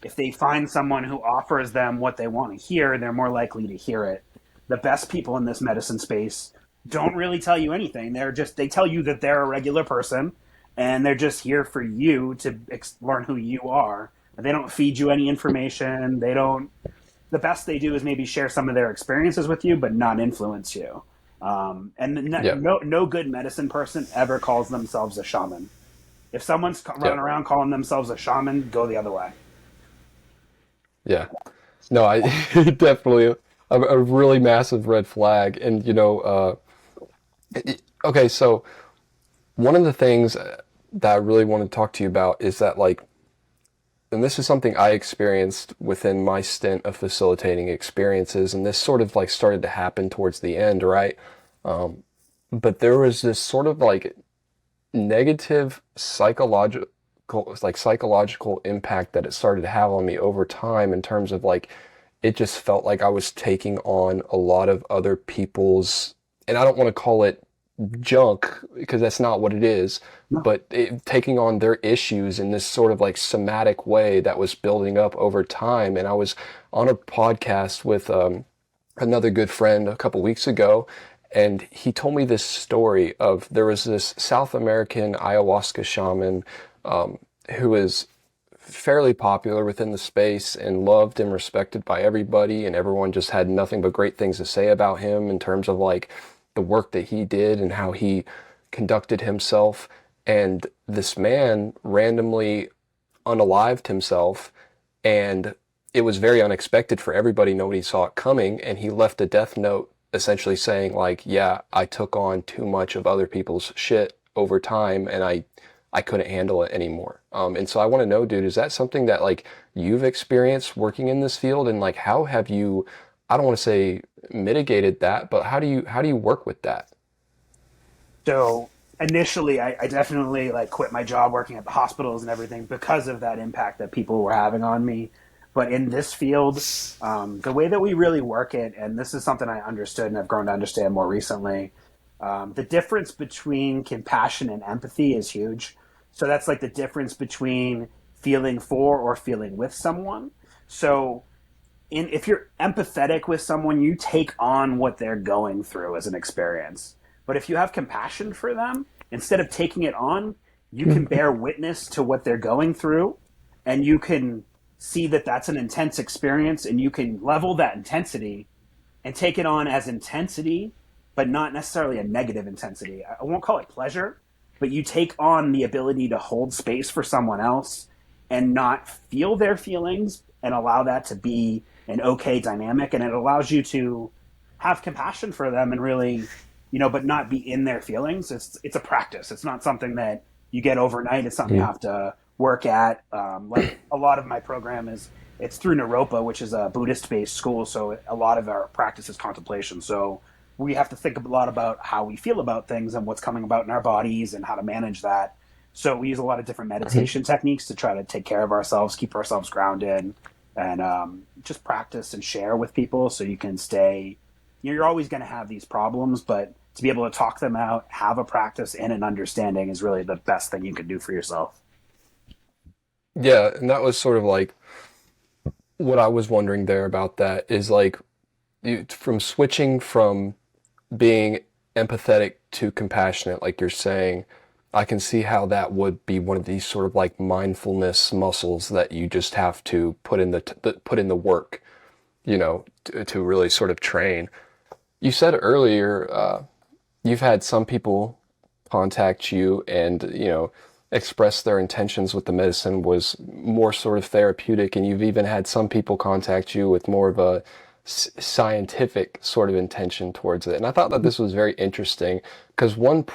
if they find someone who offers them what they want to hear, they're more likely to hear it. The best people in this medicine space don't really tell you anything. They tell you that they're a regular person, and they're just here for you to learn who you are. They don't feed you any information. The best they do is maybe share some of their experiences with you, but not influence you. Yeah, No good medicine person ever calls themselves a shaman. If someone's yeah, running around calling themselves a shaman, go the other way. yeah. No, I definitely a really massive red flag. And okay, so one of the things that I really want to talk to you about is that, like, and this is something I experienced within my stint of facilitating experiences, and this sort of like started to happen towards the end, right? But there was this sort of like negative psychological impact that it started to have on me over time, in terms of like, it just felt like I was taking on a lot of other people's, and I don't want to call it junk, because that's not what it is, No. but taking on their issues in this sort of like somatic way that was building up over time. And I was on a podcast with another good friend a couple weeks ago, and he told me this story of, there was this South American ayahuasca shaman who is fairly popular within the space and loved and respected by everybody, and everyone just had nothing but great things to say about him in terms of like the work that he did and how he conducted himself. And this man randomly unalived himself, and it was very unexpected for everybody. Nobody saw it coming, and he left a death note essentially saying like, yeah, I took on too much of other people's shit over time, and I couldn't handle it anymore. And so I want to know, dude, is that something that like you've experienced working in this field? And like, how have you, I don't want to say mitigated that, but how do you work with that? So initially, I definitely like quit my job working at the hospitals and everything because of that impact that people were having on me. But in this field, the way that we really work it, and this is something I understood and I've grown to understand more recently, the difference between compassion and empathy is huge. So that's like the difference between feeling for or feeling with someone. So if you're empathetic with someone, you take on what they're going through as an experience. But if you have compassion for them, instead of taking it on, you can bear witness to what they're going through, and you can see that that's an intense experience, and you can level that intensity and take it on as intensity, but not necessarily a negative intensity. I won't call it pleasure, but you take on the ability to hold space for someone else and not feel their feelings, and allow that to be an okay dynamic. And it allows you to have compassion for them and really, but not be in their feelings. It's a practice. It's not something that you get overnight. It's something you have to work at. Like a lot of my program it's through Naropa, which is a Buddhist-based school. So a lot of our practice is contemplation. So we have to think a lot about how we feel about things and what's coming about in our bodies and how to manage that. So we use a lot of different meditation techniques to try to take care of ourselves, keep ourselves grounded, and just practice and share with people so you can stay. You're always going to have these problems, but to be able to talk them out, have a practice and an understanding is really the best thing you can do for yourself. Yeah, and that was sort of like what I was wondering there about that, is like, from switching from being empathetic to compassionate, like you're saying, I can see how that would be one of these sort of like mindfulness muscles that you just have to put in put in the work, to really sort of train. You said earlier, you've had some people contact you, and expressed their intentions with the medicine was more sort of therapeutic, and you've even had some people contact you with more of a scientific sort of intention towards it. And I thought that this was very interesting because one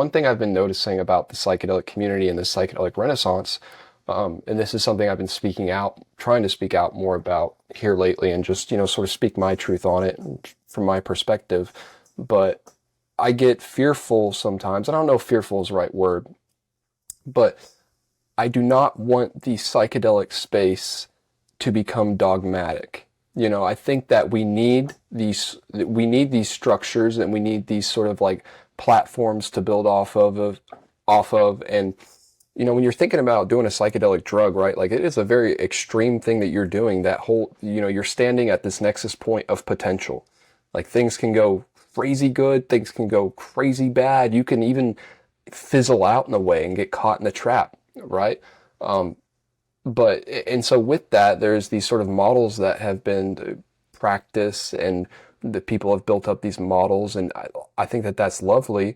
thing I've been noticing about the psychedelic community and the psychedelic renaissance, and this is something I've been trying to speak out more about here lately, and just, sort of speak my truth on it from my perspective. But I get fearful sometimes. I don't know if fearful is the right word, but I do not want the psychedelic space to become dogmatic. I think that we need these structures, and we need these sort of like platforms to build off of. And when you're thinking about doing a psychedelic drug, right, like it is a very extreme thing that you're doing. That whole, you're standing at this nexus point of potential. Like things can go crazy good, things can go crazy bad. You can even fizzle out in a way and get caught in the trap, right? And so with that, there's these sort of models that have been practiced, and the people have built up these models, and I think that that's lovely.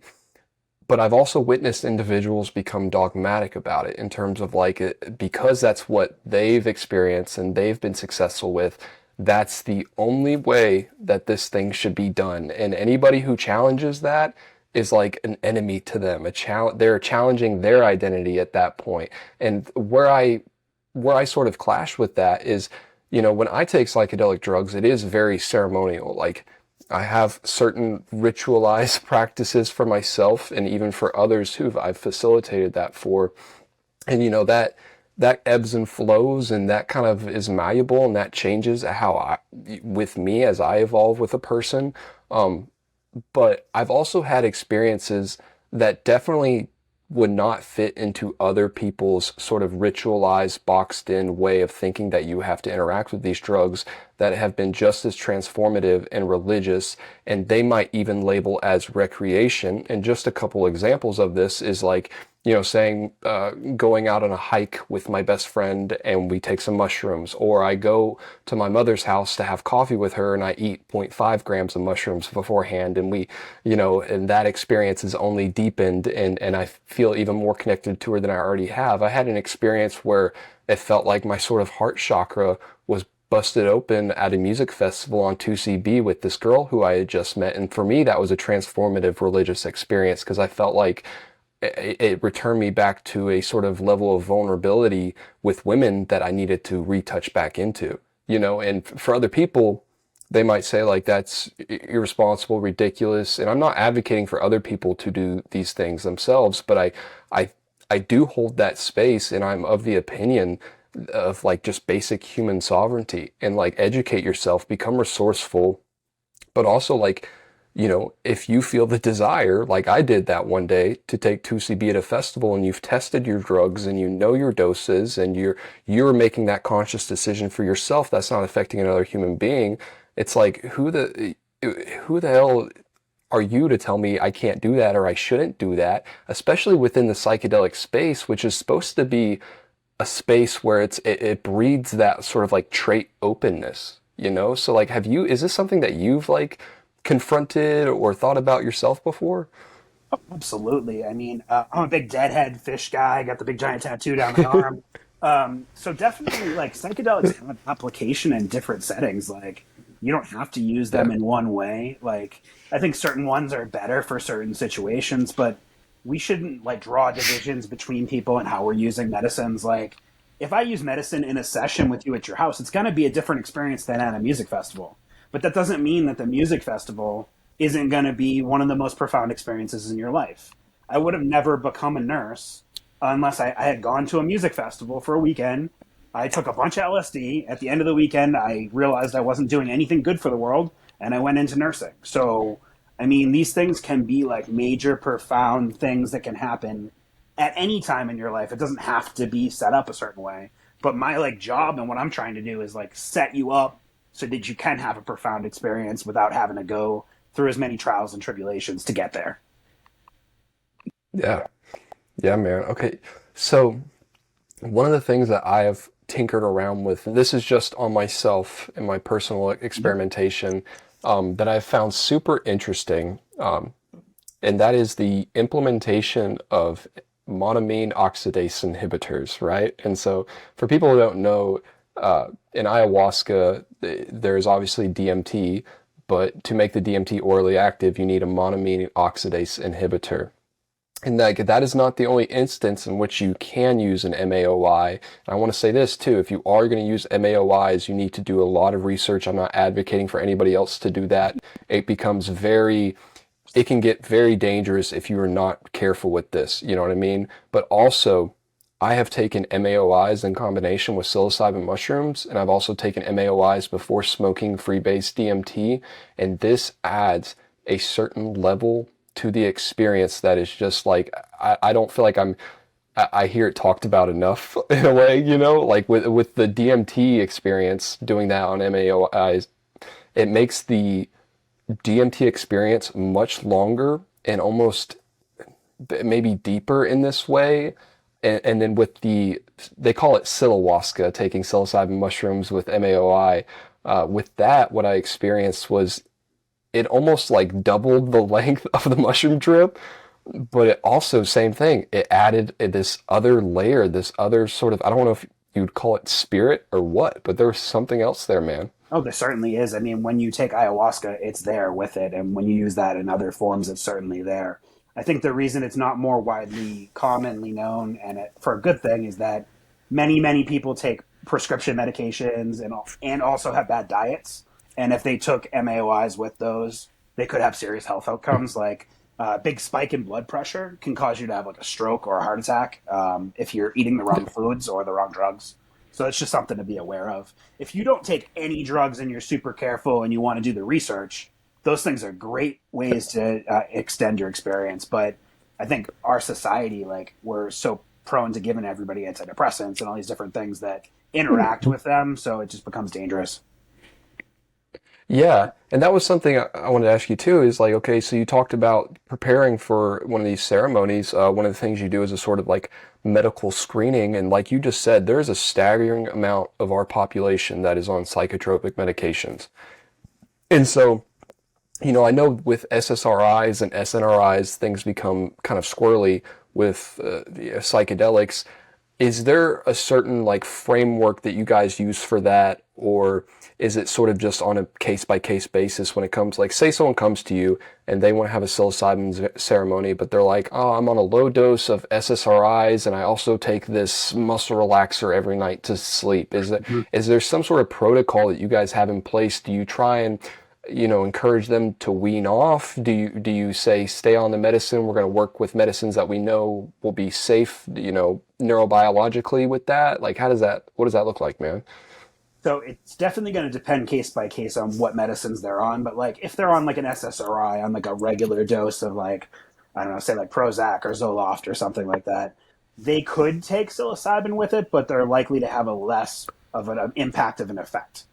But I've also witnessed individuals become dogmatic about it in terms of like, because that's what they've experienced and they've been successful with, that's the only way that this thing should be done. And anybody who challenges that is like an enemy to them. They're challenging their identity at that point. And where I sort of clash with that is, when I take psychedelic drugs, it is very ceremonial. Like I have certain ritualized practices for myself and even for others who I've facilitated that for. And that ebbs and flows, and that kind of is malleable, and that changes with me as I evolve with a person. But I've also had experiences that definitely would not fit into other people's sort of ritualized, boxed in way of thinking that you have to interact with these drugs, that have been just as transformative and religious, and they might even label as recreation. And just a couple examples of this is like, saying, going out on a hike with my best friend and we take some mushrooms, or I go to my mother's house to have coffee with her and I eat zero point 0.5 grams of mushrooms beforehand, and and that experience is only deepened, and I feel even more connected to her than I already have. I had an experience where it felt like my sort of heart chakra was busted open at a music festival on 2CB with this girl who I had just met. And for me, that was a transformative religious experience, because I felt like it returned me back to a sort of level of vulnerability with women that I needed to retouch back into, and for other people, they might say like, that's irresponsible, ridiculous. And I'm not advocating for other people to do these things themselves, but I do hold that space, and I'm of the opinion of like just basic human sovereignty, and like educate yourself, become resourceful, but also like, if you feel the desire, like I did that one day, to take 2CB at a festival, and you've tested your drugs and your doses, and you're making that conscious decision for yourself, that's not affecting another human being. It's like, who the hell are you to tell me I can't do that or I shouldn't do that, especially within the psychedelic space, which is supposed to be a space where it breeds that sort of like trait openness, So like, is this something that you've like confronted or thought about yourself before? Oh, absolutely. I mean, I'm a big deadhead fish guy. I got the big giant tattoo down my arm. So definitely, like, psychedelics have application in different settings. Like, you don't have to use them in one way. Like, I think certain ones are better for certain situations, but we shouldn't like draw divisions between people and how we're using medicines. Like, if I use medicine in a session with you at your house, it's going to be a different experience than at a music festival. But that doesn't mean that the music festival isn't going to be one of the most profound experiences in your life. I would have never become a nurse unless I had gone to a music festival for a weekend. I took a bunch of LSD. At the end of the weekend, I realized I wasn't doing anything good for the world, and I went into nursing. So, I mean, these things can be like major, profound things that can happen at any time in your life. It doesn't have to be set up a certain way. But my like job and what I'm trying to do is like set you up so that you can have a profound experience without having to go through as many trials and tribulations to get there. Yeah. Yeah, man. Okay. So one of the things that I have tinkered around with, and this is just on myself and my personal experimentation, that I've found super interesting, and that is the implementation of monoamine oxidase inhibitors, right? And so for people who don't know, in ayahuasca, there's obviously DMT, but to make the DMT orally active, you need a monoamine oxidase inhibitor. And that is not the only instance in which you can use an MAOI. And I want to say this too, if you are going to use MAOIs, you need to do a lot of research. I'm not advocating for anybody else to do that. It can get very dangerous if you are not careful with this, you know what I mean? But also, I have taken MAOIs in combination with psilocybin mushrooms, and I've also taken MAOIs before smoking freebase DMT, and this adds a certain level to the experience that is just like, I don't feel like I hear it talked about enough in a way, you know, like with the DMT experience, doing that on MAOIs, it makes the DMT experience much longer and almost maybe deeper in this way. And then with they call it Psilowaska, taking psilocybin mushrooms with MAOI. With that, what I experienced was it almost like doubled the length of the mushroom trip, but it also, same thing, it added this other layer, this other sort of, I don't know if you'd call it spirit or what, but there was something else there, man. Oh, there certainly is. I mean, when you take ayahuasca, it's there with it. And when you use that in other forms, it's certainly there. I think the reason it's not more widely commonly known, and for a good thing, is that many people take prescription medications and also have bad diets. And if they took MAOIs with those, they could have serious health outcomes. Like big spike in blood pressure can cause you to have like a stroke or a heart attack if you're eating the wrong foods or the wrong drugs. So it's just something to be aware of. If you don't take any drugs and you're super careful and you want to do the research, those things are great ways to extend your experience. But I think our society, like, we're so prone to giving everybody antidepressants and all these different things that interact with them. So it just becomes dangerous. Yeah, and that was something I wanted to ask you too, is like, okay, so you talked about preparing for one of these ceremonies. One of the things you do is a sort of like medical screening. And like you just said, there's a staggering amount of our population that is on psychotropic medications. And so, you know, I know with SSRIs and SNRIs, things become kind of squirrely with the psychedelics. Is there a certain like framework that you guys use for that, or is it sort of just on a case by case basis when it comes, like, say someone comes to you and they want to have a psilocybin ceremony, but they're like, oh, I'm on a low dose of SSRIs and I also take this muscle relaxer every night to sleep. Is there some sort of protocol that you guys have in place? Do you try and, you know, encourage them to wean off? Do you say stay on the medicine? We're going to work with medicines that we know will be safe, you know, neurobiologically with that? Like, what does that look like, man? So it's definitely going to depend case by case on what medicines they're on. But like if they're on like an SSRI on like a regular dose of like, I don't know, say like Prozac or Zoloft or something like that, they could take psilocybin with it, but they're likely to have a less of an impact of an effect.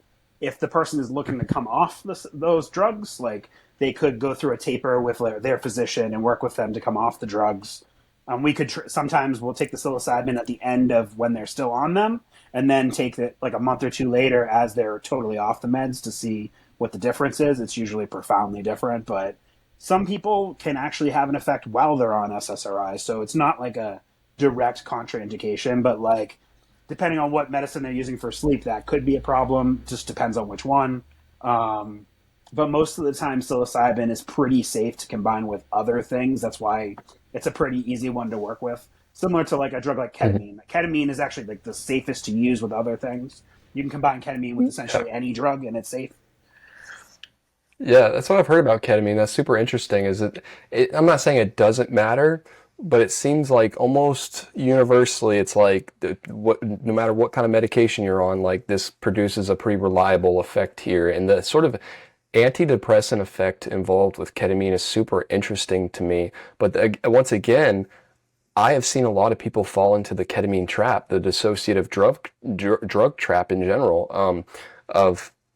If the person is looking to come off those drugs, like they could go through a taper with their physician and work with them to come off the drugs. We could sometimes we'll take the psilocybin at the end of when they're still on them, and then take it like a month or two later as they're totally off the meds to see what the difference is. It's usually profoundly different, but some people can actually have an effect while they're on SSRIs. So it's not like a direct contraindication, but like depending on what medicine they're using for sleep, that could be a problem. Just depends on which one. But most of the time, psilocybin is pretty safe to combine with other things. That's why it's a pretty easy one to work with. Similar to like a drug like ketamine. Ketamine is actually like the safest to use with other things. You can combine ketamine with essentially any drug and it's safe. Yeah, that's what I've heard about ketamine. That's super interesting. I'm not saying it doesn't matter, but it seems like almost universally it's like no matter what kind of medication you're on, like this produces a pretty reliable effect here. And the sort of antidepressant effect involved with ketamine is super interesting to me. But once again, I have seen a lot of people fall into the ketamine trap, the dissociative drug trap in general.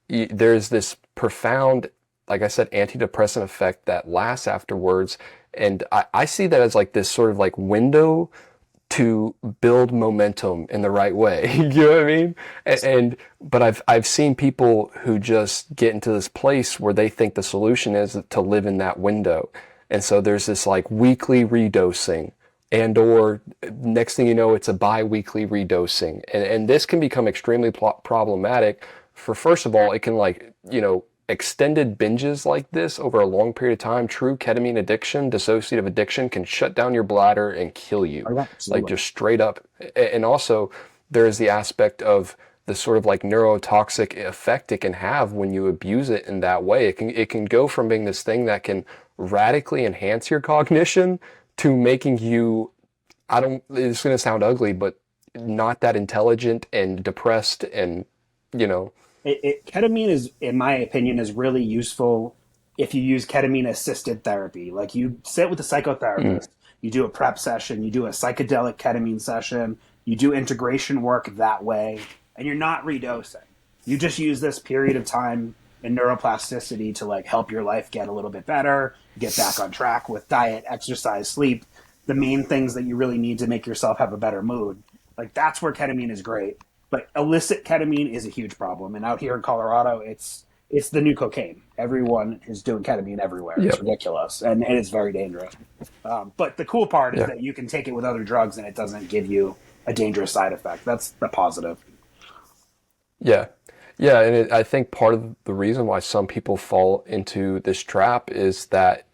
There's this profound, like I said, antidepressant effect that lasts afterwards, and I see that as like this sort of like window to build momentum in the right way. You know what I mean? But I've seen people who just get into this place where they think the solution is to live in that window, and so there's this like weekly redosing, and or next thing you know, it's a bi-weekly redosing. And this can become extremely problematic for, first of all, it can like, extended binges like this over a long period of time, true ketamine addiction, dissociative addiction can shut down your bladder and kill you, Oh, like absolutely. just straight up. And also there is the aspect of the sort of like neurotoxic effect it can have when you abuse it in that way. It can go from being this thing that can radically enhance your cognition to making you, I don't, it's going to sound ugly, but not that intelligent and depressed and, you know, Ketamine is, in my opinion, is really useful if you use ketamine assisted therapy. Like you sit with a mm, psychotherapist, you do a prep session, you do a psychedelic ketamine session, you do integration work that way, and you're not redosing. You just use this period of time in neuroplasticity to like help your life get a little bit better, get back on track with diet, exercise, sleep, the main things that you really need to make yourself have a better mood. Like that's where ketamine is great. But illicit ketamine is a huge problem, and out here in Colorado, it's the new cocaine. Everyone is doing ketamine everywhere. It's yep, ridiculous, and it's very dangerous. But the cool part is yeah. that you can take it with other drugs, and it doesn't give you a dangerous side effect. That's the positive. Yeah. Yeah, and I think part of the reason why some people fall into this trap is that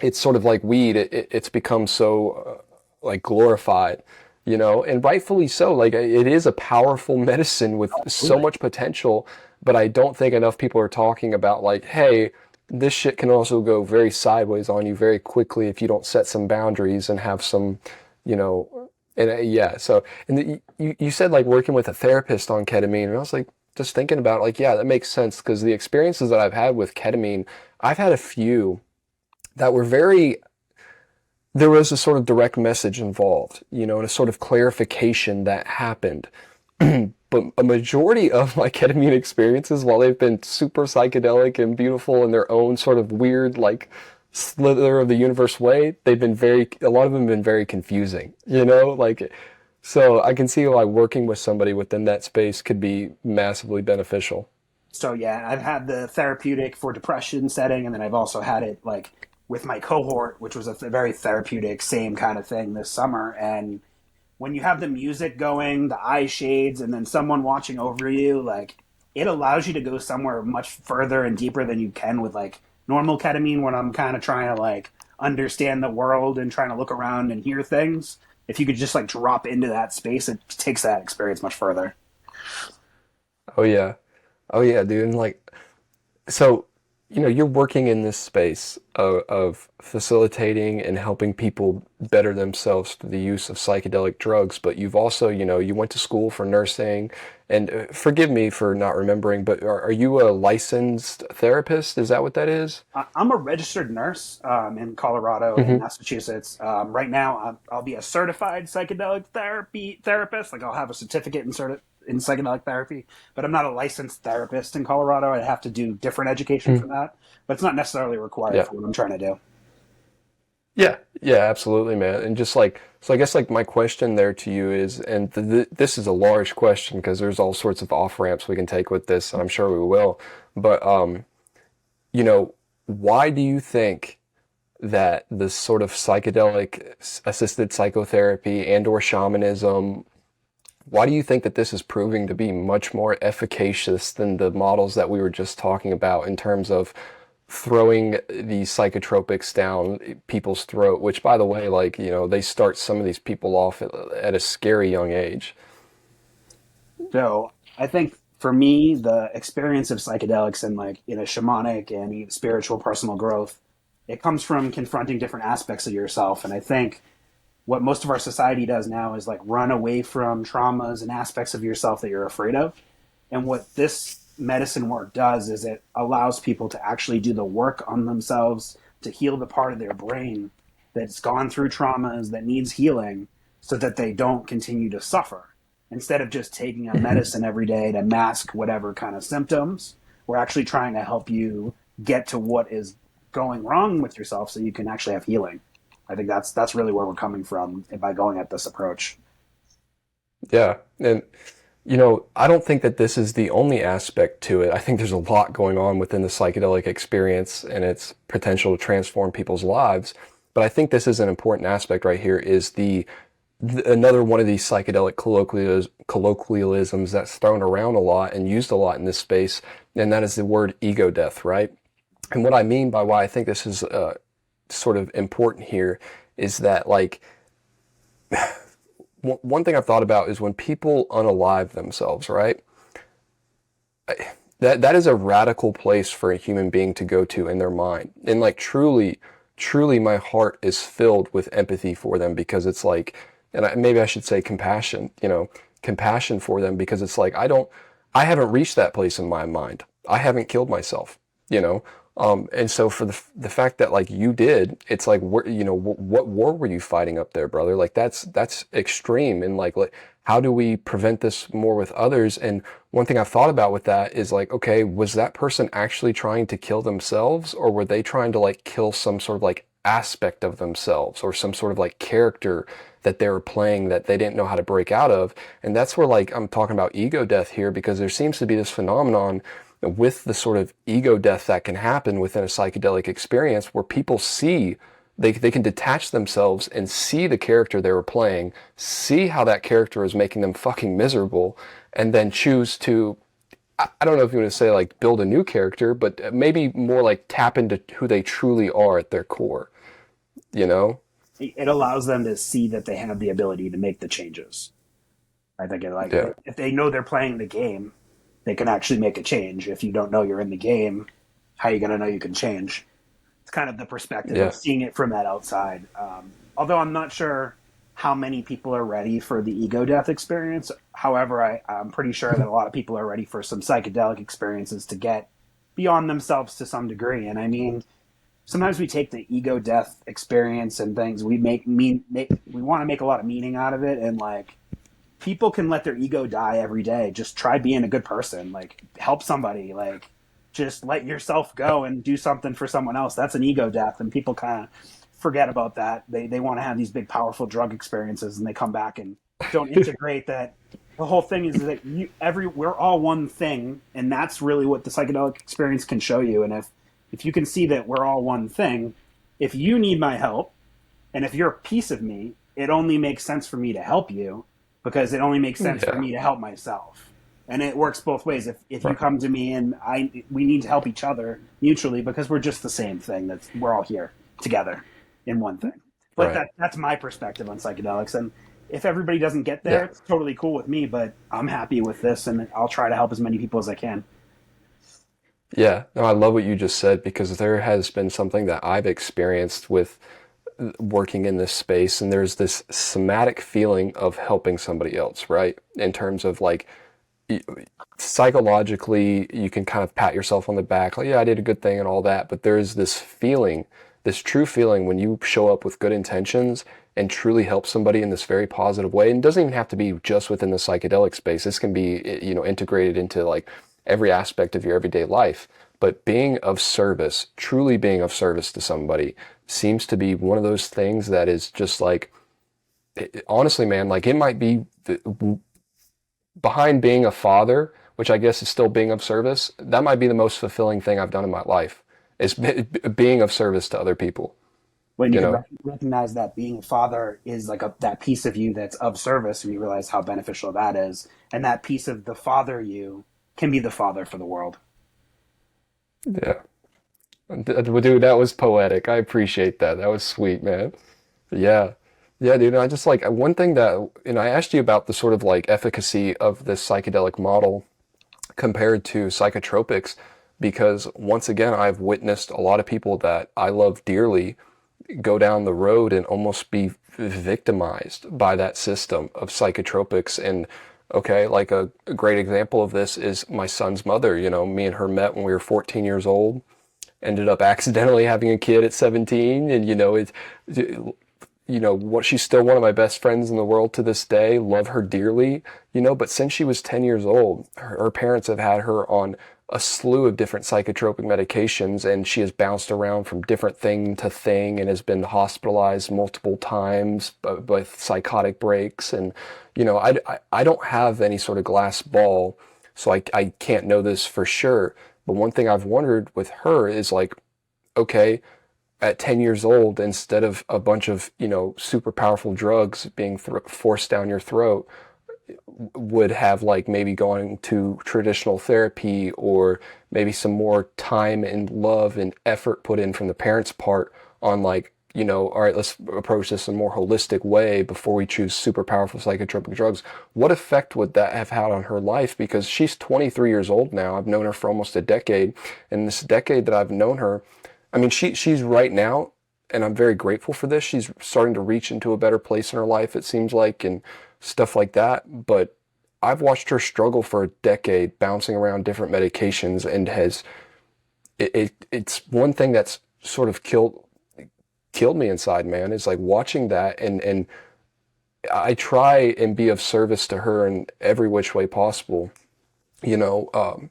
it's sort of like weed. It's become so like glorified, and rightfully so. Like it is a powerful medicine with so Absolutely. much potential, but I don't think enough people are talking about like, hey, this shit can also go very sideways on you very quickly if you don't set some boundaries and have some, you know, and yeah. So, and you said like working with a therapist on ketamine, and I was like just thinking about like, yeah, that makes sense because the experiences that I've had with ketamine, I've had a few that were very, there was a sort of direct message involved, and a sort of clarification that happened. But a majority of my ketamine experiences, while they've been super psychedelic and beautiful in their own sort of weird, like slither of the universe way, a lot of them have been very confusing, like, so I can see why working with somebody within that space could be massively beneficial. So yeah, I've had the therapeutic for depression setting, and then I've also had it like with my cohort, which was a very therapeutic, same kind of thing this summer. And when you have the music going, the eye shades, and then someone watching over you, like it allows you to go somewhere much further and deeper than you can with like normal ketamine when I'm kind of trying to like understand the world and trying to look around and hear things. If you could just like drop into that space, it takes that experience much further. Oh yeah. Oh yeah, dude. And like, so, you're working in this space of facilitating and helping people better themselves through the use of psychedelic drugs, but you've also, you went to school for nursing, and forgive me for not remembering, but are you a licensed therapist? Is that what that is? I'm a registered nurse in Colorado and Mm-hmm. Massachusetts. Right now, I'll be a certified psychedelic therapy therapist. Like I'll have a certificate in psychedelic therapy, but I'm not a licensed therapist in Colorado. I'd have to do different education for that, but it's not necessarily required Yeah. for what I'm trying to do. Yeah, yeah, absolutely, man. And just like, so I guess like my question there to you is, and this is a large question because there's all sorts of off ramps we can take with this, and I'm sure we will. But you know, why do you think that this sort of psychedelic assisted psychotherapy and or shamanism, why do you think that this is proving to be much more efficacious than the models that we were just talking about in terms of throwing these psychotropics down people's throat, which by the way, like, they start some of these people off at a scary young age. So I think for me, the experience of psychedelics and like in a shamanic and even spiritual personal growth, it comes from confronting different aspects of yourself. And I think what most of our society does now is like run away from traumas and aspects of yourself that you're afraid of. And what this medicine work does is it allows people to actually do the work on themselves to heal the part of their brain that's gone through traumas that needs healing so that they don't continue to suffer. Instead of just taking a Mhm. medicine every day to mask whatever kind of symptoms, we're actually trying to help you get to what is going wrong with yourself so you can actually have healing. I think that's really where we're coming from by going at this approach. Yeah. And, I don't think that this is the only aspect to it. I think there's a lot going on within the psychedelic experience and its potential to transform people's lives. But I think this is an important aspect right here is another one of these psychedelic colloquialisms that's thrown around a lot and used a lot in this space, and that is the word ego death, right? And what I mean by why I think this is sort of important here is that, like, one thing I've thought about is when people unalive themselves, right? That is a radical place for a human being to go to in their mind. And like truly my heart is filled with empathy for them, because it's like, and maybe I should say compassion, compassion for them, because it's like, I haven't reached that place in my mind. I haven't killed myself, you know? And so for the fact that like you did, it's like, what war were you fighting up there, brother? Like that's extreme. And like, how do we prevent this more with others? And one thing I've thought about with that is like, okay, was that person actually trying to kill themselves, or were they trying to like kill some sort of like aspect of themselves, or some sort of like character that they were playing that they didn't know how to break out of? And that's where like I'm talking about ego death here, because there seems to be this phenomenon with the sort of ego death that can happen within a psychedelic experience, where people see they can detach themselves and see the character they were playing, see how that character is making them fucking miserable, and then choose to, I don't know if you want to say like build a new character, but maybe more like tap into who they truly are at their core, you know? It allows them to see that they have the ability to make the changes. I think Yeah. if they know they're playing the game, they can actually make a change. If you don't know you're in the game, how are you going to know you can change? It's kind of the perspective Yeah. of seeing it from that outside. Although I'm not sure how many people are ready for the ego death experience. However, I'm pretty sure that a lot of people are ready for some psychedelic experiences to get beyond themselves to some degree. And I mean, sometimes we take the ego death experience and things, we we want to make a lot of meaning out of it, and like, people can let their ego die every day. Just try being a good person, like help somebody, like just let yourself go and do something for someone else. That's an ego death, and people kind of forget about that. They want to have these big powerful drug experiences, and they come back and don't integrate that. The whole thing is that we're all one thing, and that's really what the psychedelic experience can show you. And if you can see that we're all one thing, if you need my help, and if you're a piece of me, it only makes sense for me to help you, because it only makes sense for me to help myself. And it works both ways. If you come to me and we need to help each other mutually, because we're just the same thing. We're all here together in one thing. But that's my perspective on psychedelics. And if everybody doesn't get there, it's totally cool with me. But I'm happy with this, and I'll try to help as many people as I can. Yeah, no, I love what you just said, because there has been something that I've experienced with working in this space, and there's this somatic feeling of helping somebody else, right? In terms of like, psychologically, you can kind of pat yourself on the back, like, yeah, I did a good thing and all that, but there's this feeling, this true feeling when you show up with good intentions and truly help somebody in this very positive way. And it doesn't even have to be just within the psychedelic space. This can be, integrated into like every aspect of your everyday life. But being of service, truly being of service to somebody, seems to be one of those things that is just like, honestly, man, like it might be behind being a father, which I guess is still being of service. That might be the most fulfilling thing I've done in my life, is being of service to other people. When you You can know? recognize that being a father is like that piece of you that's of service, and you realize how beneficial that is, and that piece of the father you can be the father for the world. Yeah. Dude, that was poetic. I appreciate that. That was sweet, man. Yeah. Yeah, dude. And I just like one thing that, I asked you about the sort of like efficacy of this psychedelic model compared to psychotropics, because once again, I've witnessed a lot of people that I love dearly go down the road and almost be victimized by that system of psychotropics. And okay, like a great example of this is my son's mother. Me and her met when we were 14 years old, ended up accidentally having a kid at 17. And what, she's still one of my best friends in the world to this day, love her dearly, but since she was 10 years old, her parents have had her on a slew of different psychotropic medications, and she has bounced around from different thing to thing and has been hospitalized multiple times with psychotic breaks. And, I don't have any sort of glass ball, so I can't know this for sure. But one thing I've wondered with her is like, okay, at 10 years old, instead of a bunch of, super powerful drugs being forced down your throat, would have like maybe going to traditional therapy, or maybe some more time and love and effort put in from the parents' part on like, all right, let's approach this in a more holistic way before we choose super powerful psychotropic drugs. What effect would that have had on her life? Because she's 23 years old now. I've known her for almost a decade. And this decade that I've known her, I mean, she's right now, and I'm very grateful for this, she's starting to reach into a better place in her life, it seems like, and stuff like that. But I've watched her struggle for a decade, bouncing around different medications, and it's one thing that's sort of killed me inside, man. It's like watching that, and I try and be of service to her in every which way possible, you know.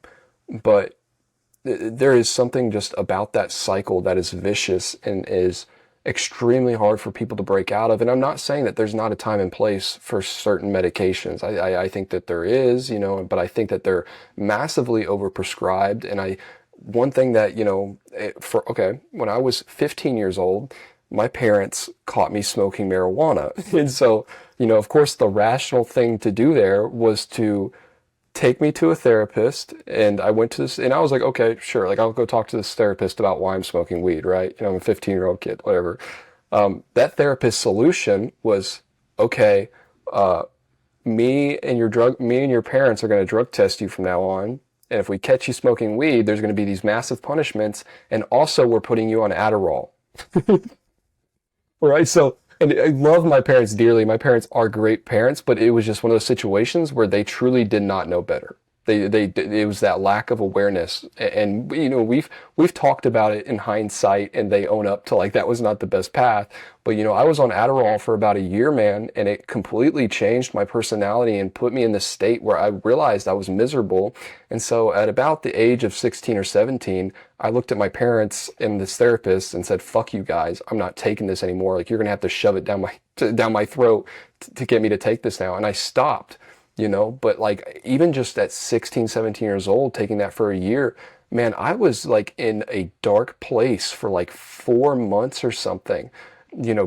But there is something just about that cycle that is vicious and is extremely hard for people to break out of. And I'm not saying that there's not a time and place for certain medications. I think that there is, but I think that they're massively overprescribed. And one thing that, when I was 15 years old, my parents caught me smoking marijuana. And so, of course, the rational thing to do there was to take me to a therapist. And I went to this, and I was like, okay, sure. Like, I'll go talk to this therapist about why I'm smoking weed, right? I'm a 15-year-old kid, whatever. That therapist's solution was, okay, me and your parents are going to drug test you from now on. And if we catch you smoking weed, there's going to be these massive punishments. And also, we're putting you on Adderall. Right? So, and I love my parents dearly. My parents are great parents, but it was just one of those situations where they truly did not know better. It was that lack of awareness. And, we've talked about it in hindsight, and they own up to like, that was not the best path. But, I was on Adderall for about a year, man, and it completely changed my personality and put me in this state where I realized I was miserable. And so at about the age of 16 or 17, I looked at my parents and this therapist and said, fuck you guys, I'm not taking this anymore. Like, you're going to have to shove it down my throat to get me to take this now. And I stopped. But like, even just at 16, 17 years old, taking that for a year, man, I was like in a dark place for like 4 months or something,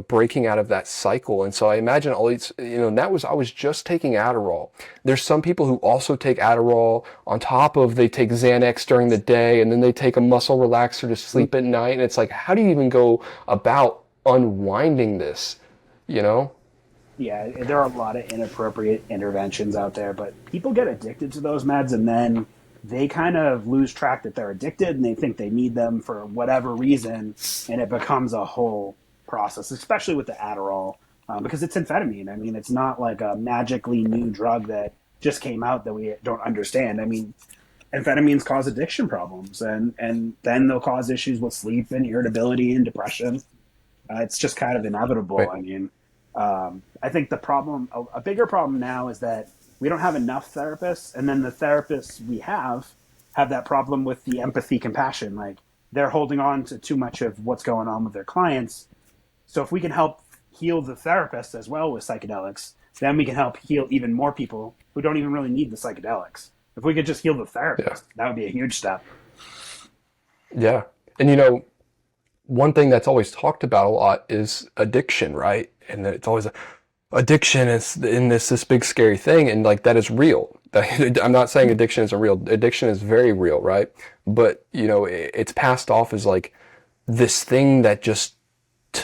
breaking out of that cycle. And so I imagine all these, I was just taking Adderall. There's some people who also take Adderall on top of, they take Xanax during the day, and then they take a muscle relaxer to sleep at night. And it's like, how do you even go about unwinding this, Yeah, there are a lot of inappropriate interventions out there, but people get addicted to those meds, and then they kind of lose track that they're addicted, and they think they need them for whatever reason, and it becomes a whole process, especially with the Adderall, because it's amphetamine. I mean, it's not like a magically new drug that just came out that we don't understand. I mean, amphetamines cause addiction problems, and then they'll cause issues with sleep and irritability and depression. It's just kind of inevitable. Right. I mean, I think the problem, a bigger problem now, is that we don't have enough therapists, and then the therapists we have that problem with the empathy, compassion. Like, they're holding on to too much of what's going on with their clients. So if we can help heal the therapists as well with psychedelics, then we can help heal even more people who don't even really need the psychedelics. If we could just heal the therapist, that would be a huge step. Yeah. And one thing that's always talked about a lot is addiction, right? And it's always addiction is in this big scary thing, and like, that is real. I'm not saying addiction isn't real. Addiction is very real, right? But it's passed off as like this thing that just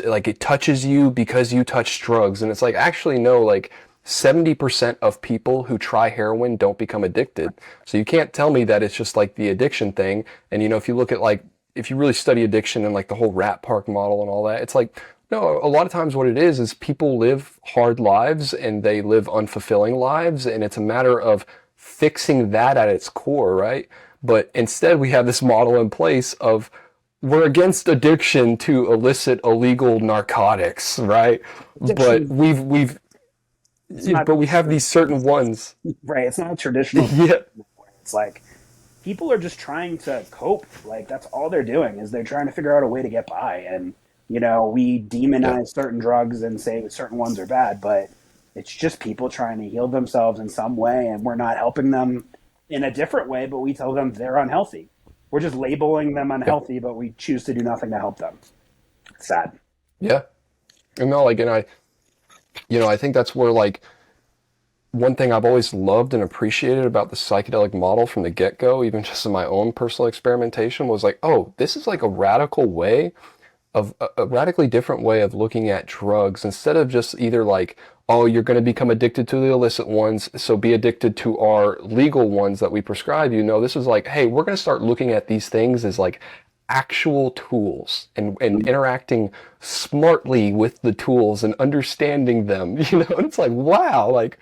like it touches you because you touch drugs, and it's like, actually no, like 70% of people who try heroin don't become addicted. So you can't tell me that it's just like the addiction thing. And if you look at like, if you really study addiction and like the whole rat park model and all that, it's like, no, a lot of times what it is people live hard lives and they live unfulfilling lives, and it's a matter of fixing that at its core, right? But instead we have this model in place of, we're against addiction to illicit illegal narcotics, right? Addiction, but we have these certain ones. right? It's not a traditional. Yeah. It's like people are just trying to cope. Like, that's all they're doing, is they're trying to figure out a way to get by. And we demonize certain drugs and say certain ones are bad, but it's just people trying to heal themselves in some way, and we're not helping them in a different way, but we tell them they're unhealthy. We're just labeling them unhealthy, but we choose to do nothing to help them. Sad. Yeah. And no, like, and I think that's where like one thing I've always loved and appreciated about the psychedelic model from the get-go, even just in my own personal experimentation, was like, oh, this is like a radical way of a radically different way of looking at drugs instead of just either like, oh, you're going to become addicted to the illicit ones, so be addicted to our legal ones that we prescribe you. No, this is like, hey, we're going to start looking at these things as like actual tools and interacting smartly with the tools and understanding them, and it's like, wow, like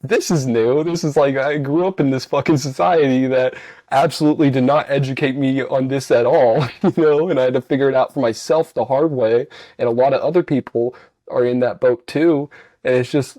this is new. This is like, I grew up in this fucking society that absolutely did not educate me on this at all, and I had to figure it out for myself the hard way. And a lot of other people are in that boat too. And it's just,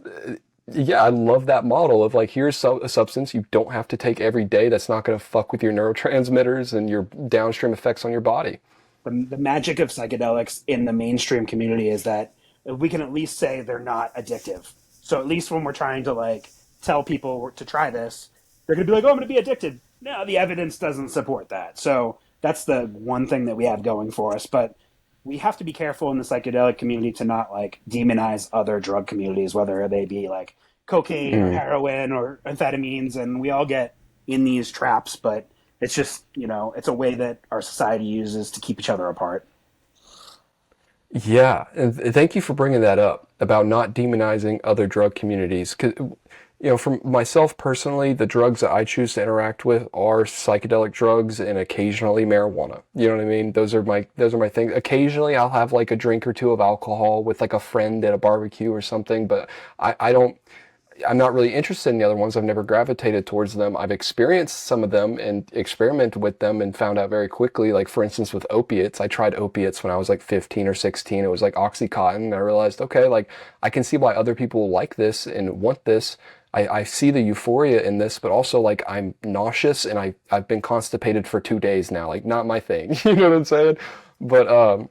yeah, I love that model of like, here's a substance you don't have to take every day that's not going to fuck with your neurotransmitters and your downstream effects on your body. The magic of psychedelics in the mainstream community is that we can at least say they're not addictive. So at least when we're trying to like tell people to try this, they're going to be like, oh, I'm going to be addicted. No, the evidence doesn't support that. So that's the one thing that we have going for us. But we have to be careful in the psychedelic community to not like demonize other drug communities, whether they be like cocaine or heroin or amphetamines. And we all get in these traps, but it's just, it's a way that our society uses to keep each other apart. Yeah, and thank you for bringing that up about not demonizing other drug communities. 'Cause, for myself personally, the drugs that I choose to interact with are psychedelic drugs and occasionally marijuana. You know what I mean? Those are my things. Occasionally, I'll have like a drink or two of alcohol with like a friend at a barbecue or something, but I'm not really interested in the other ones. I've never gravitated towards them. I've experienced some of them and experimented with them and found out very quickly, like for instance with opiates. I tried opiates when I was like 15 or 16. It was like Oxycontin. And I realized, okay, like I can see why other people like this and want this. I see the euphoria in this, but also like I'm nauseous and I've been constipated for 2 days now. Like not my thing. You know what I'm saying? But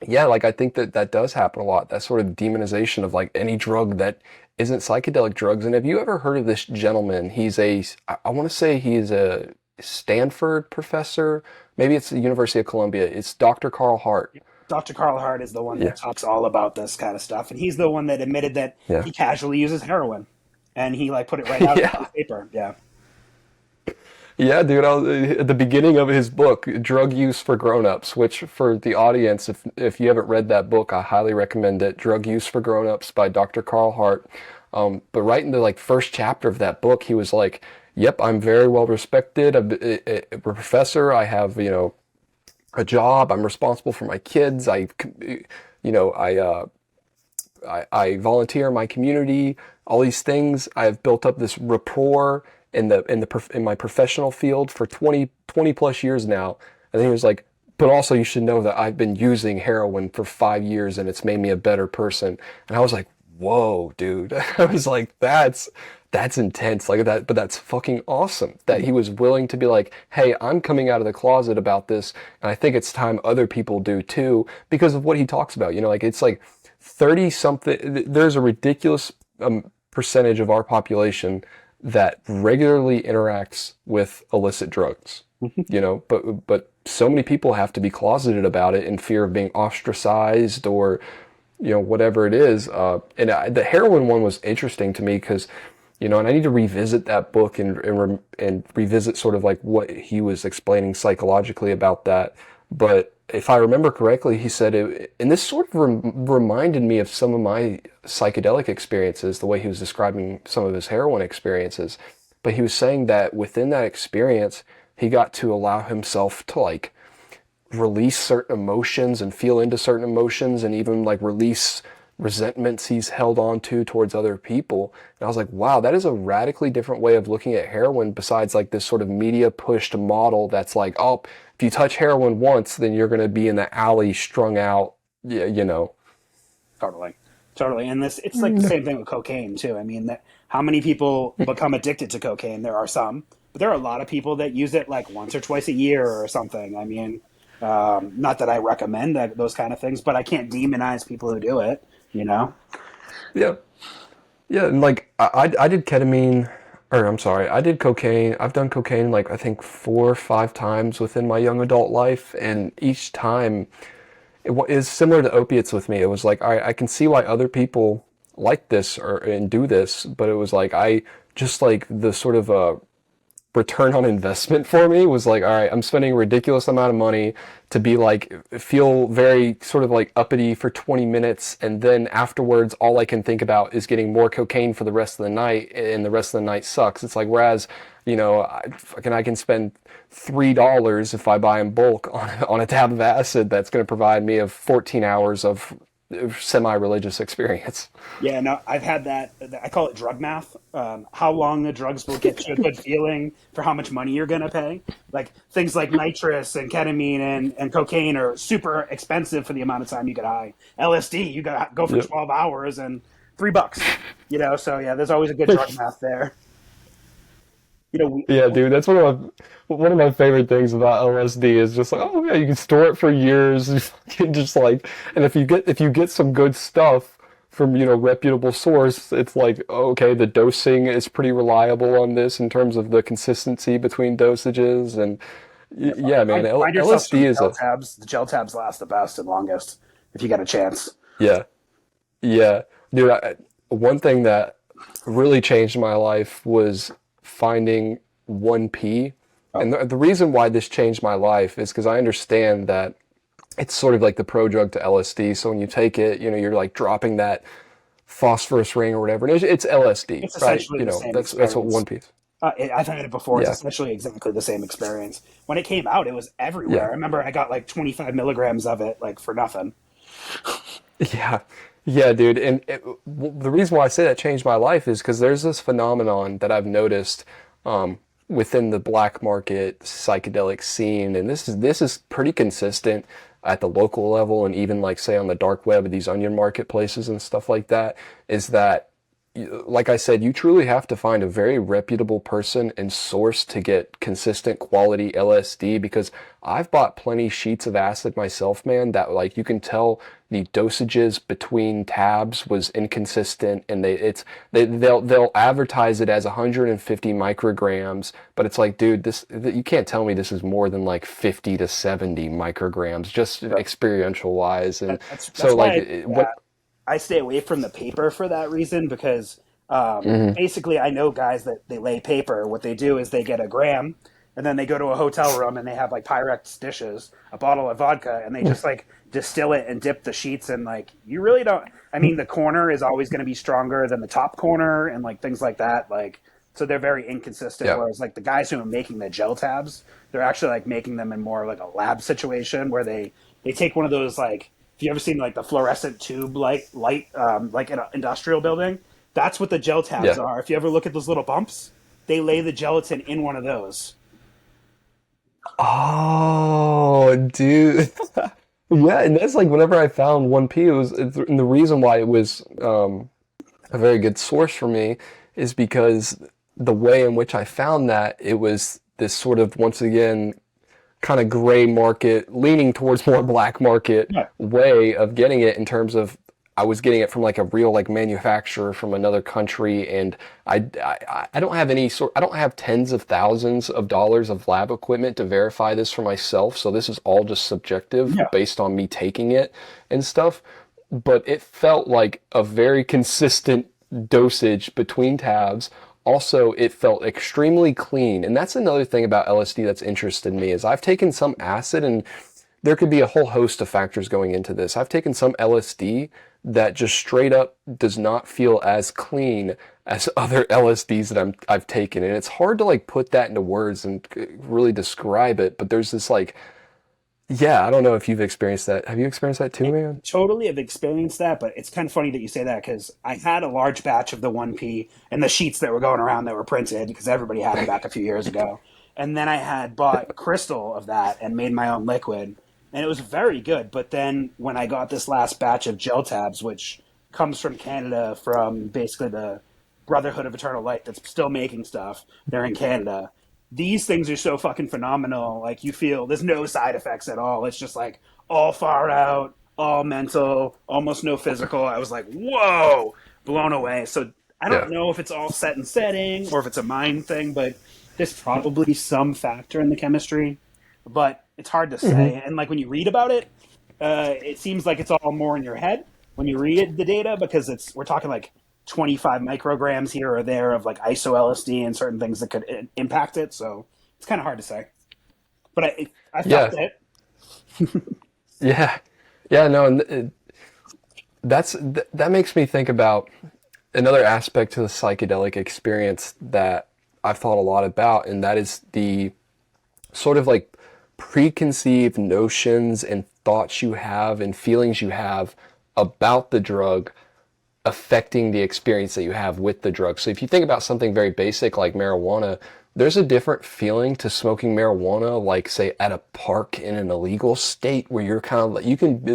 yeah, like I think that does happen a lot. That sort of demonization of like any drug that isn't psychedelic drugs. And have you ever heard of this gentleman? I want to say he's a Stanford professor. Maybe it's the University of Columbia. It's Dr. Carl Hart. Dr. Carl Hart is the one Yeah. that talks all about this kind of stuff. And he's the one that admitted that Yeah. he casually uses heroin. And he like put it right out in the paper. Yeah. Yeah, dude, at the beginning of his book, Drug Use for Grown-Ups, which for the audience, if you haven't read that book, I highly recommend it. Drug Use for Grown-Ups by Dr. Carl Hart. But right in the like first chapter of that book, he was like, yep, I'm very well respected. I'm a professor. I have, a job. I'm responsible for my kids. I volunteer in my community, all these things. I've built up this rapport in my professional field for 20 plus years now. And then he was like, but also you should know that I've been using heroin for 5 years and it's made me a better person. And I was like, whoa, dude. I was like, that's intense like that, but that's fucking awesome that he was willing to be like, hey, I'm coming out of the closet about this. And I think it's time other people do too, because of what he talks about, like it's like 30 something, there's a ridiculous percentage of our population that regularly interacts with illicit drugs, but so many people have to be closeted about it in fear of being ostracized or, whatever it is. The heroin one was interesting to me because, and I need to revisit that book and revisit sort of like what he was explaining psychologically about that. But if I remember correctly, he said it, and this sort of reminded me of some of my psychedelic experiences, the way he was describing some of his heroin experiences. But he was saying that within that experience, he got to allow himself to like release certain emotions and feel into certain emotions and even like release resentments he's held on to towards other people. And I was like, wow, that is a radically different way of looking at heroin besides like this sort of media pushed model that's like, oh, if you touch heroin once, then you're going to be in the alley strung out, Totally. And it's like the same thing with cocaine too. I mean, how many people become addicted to cocaine? There are some, but there are a lot of people that use it like once or twice a year or something. I mean, not that I recommend those kind of things, but I can't demonize people who do it, Yeah. Yeah. And like, I did ketamine, or I'm sorry, I did cocaine. I've done cocaine like I think 4 or 5 times within my young adult life. And each time is similar to opiates with me. It was like, I can see why other people like this or and do this, but it was like I just like the sort of return on investment for me was like, all right, I'm spending a ridiculous amount of money to be like, feel very sort of like uppity for 20 minutes. And then afterwards, all I can think about is getting more cocaine for the rest of the night. And the rest of the night sucks. It's like, whereas, I can spend $3 if I buy in bulk on a tab of acid that's going to provide me of 14 hours of semi-religious experience. Yeah, no, I've had that. I call it drug math. How long the drugs will get you a good feeling for how much money you're going to pay. Like things like nitrous and ketamine and cocaine are super expensive for the amount of time you get high. LSD, you got to go for Yep. 12 hours and $3. So yeah, there's always a good drug math there. We, Yeah, dude, that's one of my favorite things about LSD is just like, oh yeah, you can store it for years. You can just like, and if you get some good stuff from reputable source, it's like okay, the dosing is pretty reliable on this in terms of the consistency between dosages, and yeah, man, find yourself some LSD is gel a tabs. The gel tabs last the best and longest if you get a chance. yeah, yeah, dude. One thing that really changed my life was finding 1P. Oh, And the reason why this changed my life is because I understand that it's sort of like the prodrug to LSD. So when you take it, you're like dropping that phosphorus ring or whatever. And it's LSD, it's right? essentially the same That's what experience. 1P. I've had it before. It's Yeah, essentially exactly the same experience. When it came out, it was everywhere. yeah, I remember I got like 25 milligrams of it, like for nothing. yeah, yeah, dude. And the reason why I say that changed my life is because there's this phenomenon that I've noticed within the black market psychedelic scene, and this is pretty consistent at the local level, and even like say on the dark web, these onion marketplaces and stuff like that. Is that like I said, you truly have to find a very reputable person and source to get consistent quality LSD because I've bought plenty sheets of acid myself, man, that like you can tell the dosages between tabs was inconsistent and they'll advertise it as 150 micrograms, but it's like, dude, you can't tell me this is more than like 50 to 70 micrograms just experiential wise. And That's so why like uh, what I stay away from the paper for that reason because mhm. basically I know guys that they lay paper. What they do is they get a gram and then they go to a hotel room and they have like Pyrex dishes, a bottle of vodka, and they just like distill it and dip the sheets and like you really don't. I mean, the corner is always going to be stronger than the top corner and like things like that. Like so they're very inconsistent. Yeah. Whereas like the guys who are making the gel tabs, they're actually like making them in more like a lab situation where they take one of those like if you ever seen like the fluorescent tube light like in an industrial building, that's what the gel tabs Yeah. are. If you ever look at those little bumps, they lay the gelatin in one of those. Oh, dude. Yeah, and that's like whenever I found 1P, and the reason why it was a very good source for me is because the way in which I found that it was this sort of once again kind of gray market, leaning towards more black market Yeah. way of getting it in terms of I was getting it from like a real like manufacturer from another country, and I don't have I don't have tens of thousands of dollars of lab equipment to verify this for myself, so this is all just subjective Yeah. based on me taking it and stuff. But it felt like a very consistent dosage between tabs. Also, it felt extremely clean. And that's another thing about LSD that's interested me is I've taken some acid and there could be a whole host of factors going into this. I've taken some LSD that just straight up does not feel as clean as other LSDs that I've taken. And it's hard to like put that into words and really describe it, but there's this like yeah, I don't know if you've experienced that. Have you experienced that too, man? Totally have experienced that, but it's kind of funny that you say that because I had a large batch of the 1P and the sheets that were going around that were printed because everybody had them back a few years ago. And then I had bought crystal of that and made my own liquid, and it was very good. But then when I got this last batch of gel tabs, which comes from Canada, from basically the Brotherhood of Eternal Light that's still making stuff, they're in Canada. These things are so fucking phenomenal. Like you feel there's no side effects at all. It's just like all far out, all mental, almost no physical. I was like, whoa, blown away. So I don't Yeah. know if it's all set and setting or if it's a mind thing, but there's probably some factor in the chemistry, but it's hard to Hmm. say. And like when you read about it, it seems like it's all more in your head when you read the data because we're talking like 25 micrograms here or there of like iso LSD and certain things that could impact it. So it's kind of hard to say. But I felt Yeah, it. yeah, yeah. No, and that makes me think about another aspect to the psychedelic experience that I've thought a lot about, and that is the sort of like preconceived notions and thoughts you have and feelings you have about the drug affecting the experience that you have with the drug. So if you think about something very basic like marijuana, there's a different feeling to smoking marijuana, like say at a park in an illegal state where you're kind of like,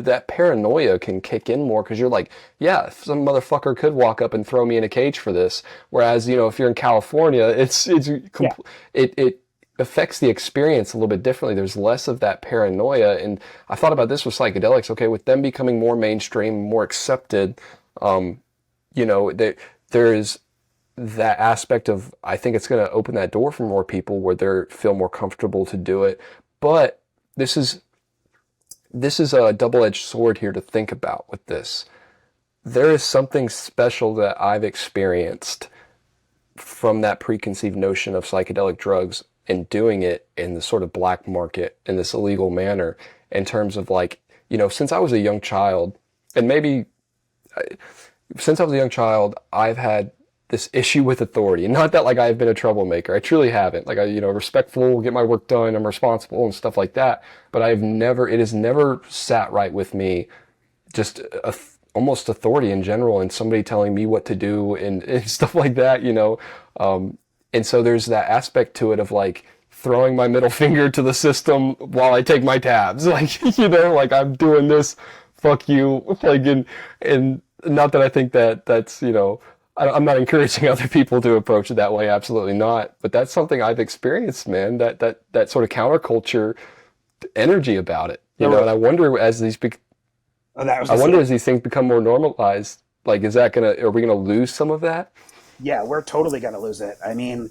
that paranoia can kick in more because you're like, yeah, some motherfucker could walk up and throw me in a cage for this. Whereas, if you're in California, Yeah. it affects the experience a little bit differently. There's less of that paranoia. And I thought about this with psychedelics. Okay, with them becoming more mainstream, more accepted, there's that aspect of, I think it's going to open that door for more people where they feel more comfortable to do it. But this is a double-edged sword here to think about with this. There is something special that I've experienced from that preconceived notion of psychedelic drugs and doing it in the sort of black market in this illegal manner in terms of like, since I was a young child, and maybe since I was a young child, I've had this issue with authority. Not that like I've been a troublemaker. I truly haven't. Like respectful, get my work done, I'm responsible and stuff like that. But it has never sat right with me, just almost authority in general and somebody telling me what to do and stuff like that. And so there's that aspect to it of like throwing my middle finger to the system while I take my tabs. Like, like I'm doing this, fuck you. Like, and not that I think that's, I'm not encouraging other people to approach it that way. Absolutely not. But that's something I've experienced, man, that sort of counterculture energy about it, and I wonder Oh, that was I the wonder same. as these things become more normalized, like, are we gonna lose some of that? Yeah, we're totally gonna lose it. I mean,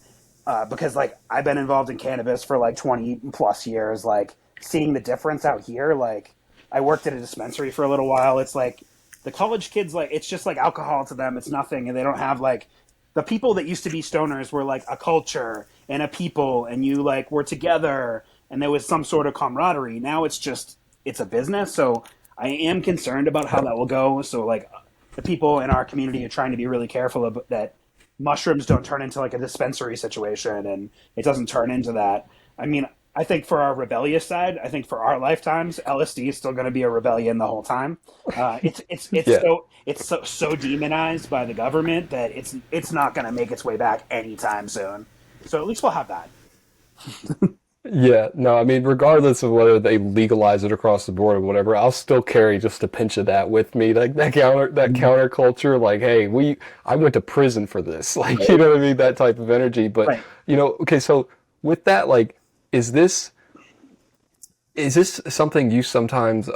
because like I've been involved in cannabis for like 20 plus years. Like seeing the difference out here. Like I worked at a dispensary for a little while. It's like the college kids, like it's just like alcohol to them. It's nothing, and they don't have like the people that used to be stoners were like a culture and a people, and you like were together, and there was some sort of camaraderie. Now it's a business. So I am concerned about how that will go. So like the people in our community are trying to be really careful about that mushrooms don't turn into like a dispensary situation and it doesn't turn into that. I mean, I think for our rebellious side, I think for our lifetimes, LSD is still going to be a rebellion the whole time. Yeah. So demonized by the government that it's not going to make its way back anytime soon. So at least we'll have that. Yeah, no, I mean, regardless of whether they legalize it across the board or whatever, I'll still carry just a pinch of that with me, like that counterculture. Like, hey, I went to prison for this, like, you know what I mean, that type of energy. But Right. okay, so with that, like, is this something you sometimes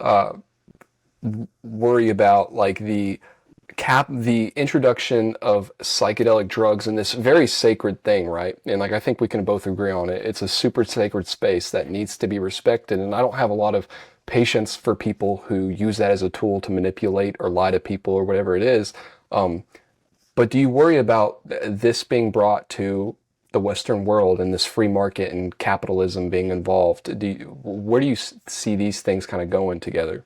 worry about, like the introduction of psychedelic drugs in this very sacred thing, right? And like I think we can both agree on it. It's a super sacred space that needs to be respected. And I don't have a lot of patience for people who use that as a tool to manipulate or lie to people or whatever it is. But do you worry about this being brought to the Western world and this free market and capitalism being involved? Where do you see these things kind of going together?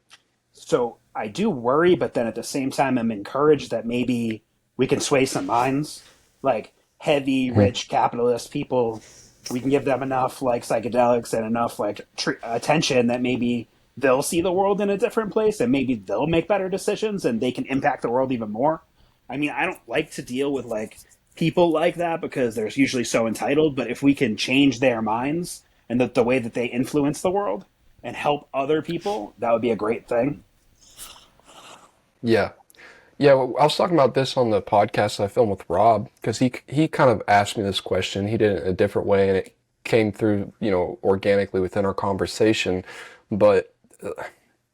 So I do worry, but then at the same time, I'm encouraged that maybe we can sway some minds, like heavy, rich capitalist people. We can give them enough like psychedelics and enough like attention that maybe they'll see the world in a different place and maybe they'll make better decisions and they can impact the world even more. I mean, I don't like to deal with like people like that because they're usually so entitled, but if we can change their minds and the way that they influence the world and help other people, that would be a great thing. Yeah. Yeah, well, I was talking about this on the podcast I filmed with Rob because he kind of asked me this question. He did it in a different way, and it came through, organically within our conversation. But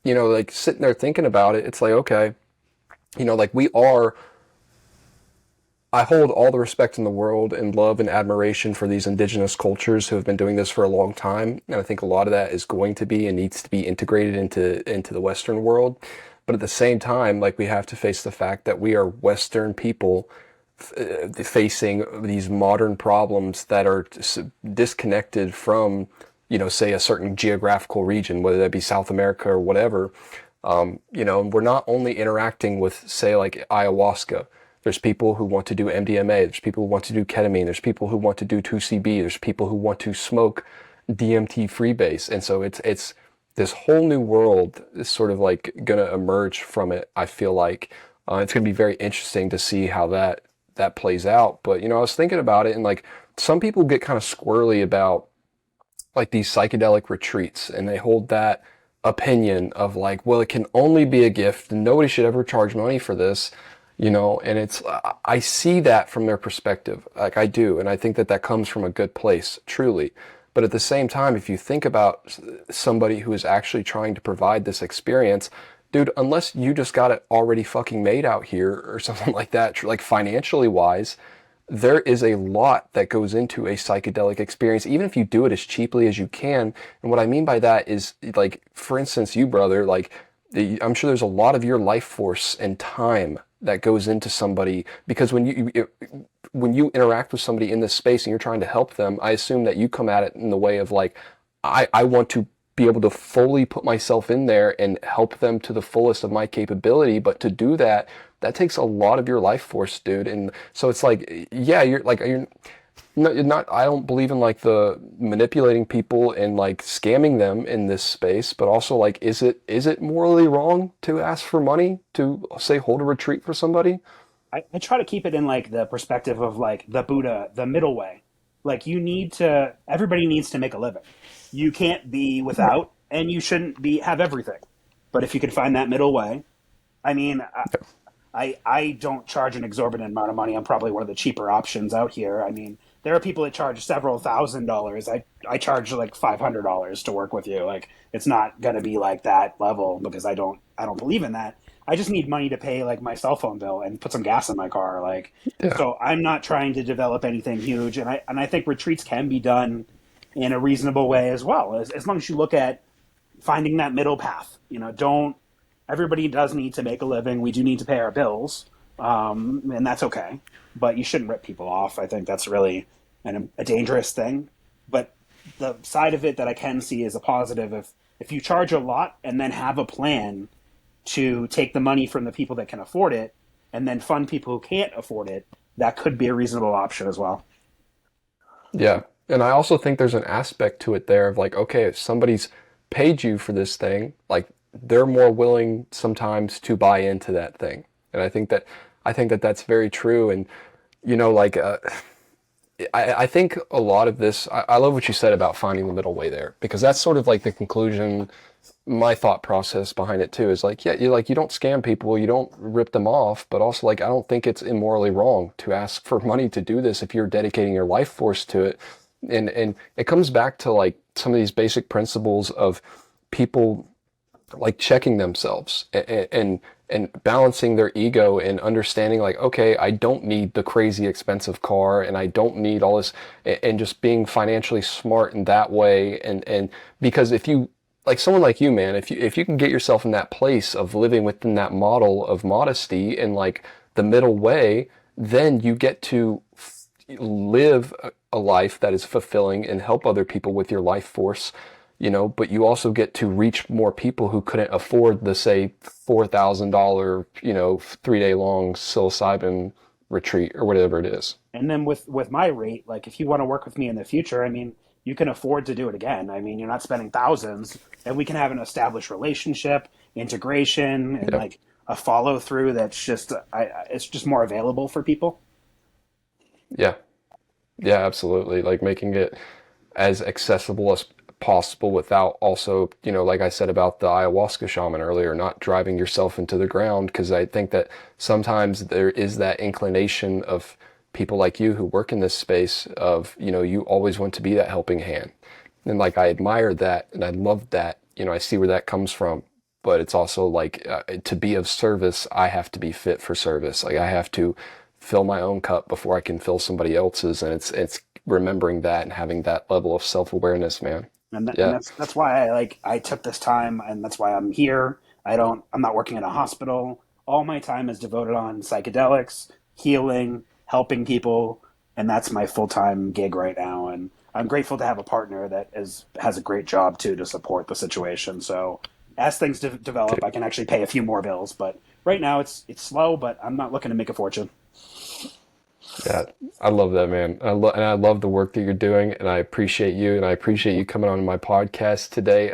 like sitting there thinking about it, it's like, okay, like we are I hold all the respect in the world and love and admiration for these indigenous cultures who have been doing this for a long time. And I think a lot of that is going to be and needs to be integrated into the Western world. But at the same time, like we have to face the fact that we are Western people facing these modern problems that are disconnected from, say a certain geographical region, whether that be South America or whatever. We're not only interacting with, say, like ayahuasca. There's people who want to do MDMA. There's people who want to do ketamine. There's people who want to do 2CB. There's people who want to smoke DMT freebase. And so it's this whole new world is sort of like going to emerge from it. I feel like it's going to be very interesting to see how that plays out. But, I was thinking about it, and like some people get kind of squirrely about like these psychedelic retreats, and they hold that opinion of like, well, it can only be a gift and nobody should ever charge money for this, and I see that from their perspective, like I do, and I think that comes from a good place, truly. But at the same time, if you think about somebody who is actually trying to provide this experience, dude, unless you just got it already fucking made out here or something like that, like financially wise, there is a lot that goes into a psychedelic experience, even if you do it as cheaply as you can. And what I mean by that is, like, for instance, you, brother, like, I'm sure there's a lot of your life force and time that goes into somebody, because when you interact with somebody in this space and you're trying to help them, I assume that you come at it in the way of like, I want to be able to fully put myself in there and help them to the fullest of my capability. But to do that, that takes a lot of your life force, dude. And so it's like, yeah, you're not, I don't believe in like the manipulating people and like scamming them in this space, but also like, is it morally wrong to ask for money to, say, hold a retreat for somebody? I try to keep it in like the perspective of like the Buddha, the middle way. Like everybody needs to make a living. You can't be without, and you shouldn't have everything. But if you could find that middle way, I mean, I don't charge an exorbitant amount of money. I'm probably one of the cheaper options out here. I mean, there are people that charge several $1,000s. I charge like $500 to work with you. Like, it's not going to be like that level, because I don't believe in that. I just need money to pay like my cell phone bill and put some gas in my car. Like, Yeah. so I'm not trying to develop anything huge. And I think retreats can be done in a reasonable way as well, as long as you look at finding that middle path. Don't everybody does need to make a living. We do need to pay our bills, and that's okay. But you shouldn't rip people off. I think that's really a dangerous thing. But the side of it that I can see is a positive. If you charge a lot and then have a plan to take the money from the people that can afford it and then fund people who can't afford it, that could be a reasonable option as well. Yeah. And I also think there's an aspect to it there of like, okay, if somebody's paid you for this thing, like they're more willing sometimes to buy into that thing. And I think that that's very true. And, like, I think a lot of this, I love what you said about finding the middle way there, because that's sort of like the conclusion, my thought process behind it too, is like, yeah, you don't scam people, you don't rip them off, but also like, I don't think it's immorally wrong to ask for money to do this if you're dedicating your life force to it. And it comes back to like some of these basic principles of people like checking themselves and balancing their ego and understanding like, okay, I don't need the crazy expensive car and I don't need all this, and just being financially smart in that way. And because if you, like someone like you, man, if you can get yourself in that place of living within that model of modesty and like the middle way, then you get to live a life that is fulfilling and help other people with your life force, but you also get to reach more people who couldn't afford the, say, $4,000, 3-day long psilocybin retreat or whatever it is. And then with my rate, like if you want to work with me in the future, I mean, you can afford to do it again. I mean, you're not spending thousands, and we can have an established relationship, integration, and like a follow through that's just it's just more available for people. Yeah. Yeah, absolutely. Like making it as accessible as possible without also, like I said about the ayahuasca shaman earlier, not driving yourself into the ground. Because I think that sometimes there is that inclination of people like you who work in this space of, you always want to be that helping hand. And like, I admire that and I love that, I see where that comes from. But it's also like to be of service, I have to be fit for service. Like I have to fill my own cup before I can fill somebody else's. And it's remembering that and having that level of self-awareness, man. And Yeah. that's why I took this time, and that's why I'm here. I'm not working in a hospital. All my time is devoted on psychedelics, healing, helping people, and that's my full-time gig right now. And I'm grateful to have a partner that has a great job too to support the situation. So as things develop, I can actually pay a few more bills. But right now it's slow, but I'm not looking to make a fortune. Yeah, I love that, man. I love the work that you're doing, and I appreciate you, and I appreciate you coming on my podcast today.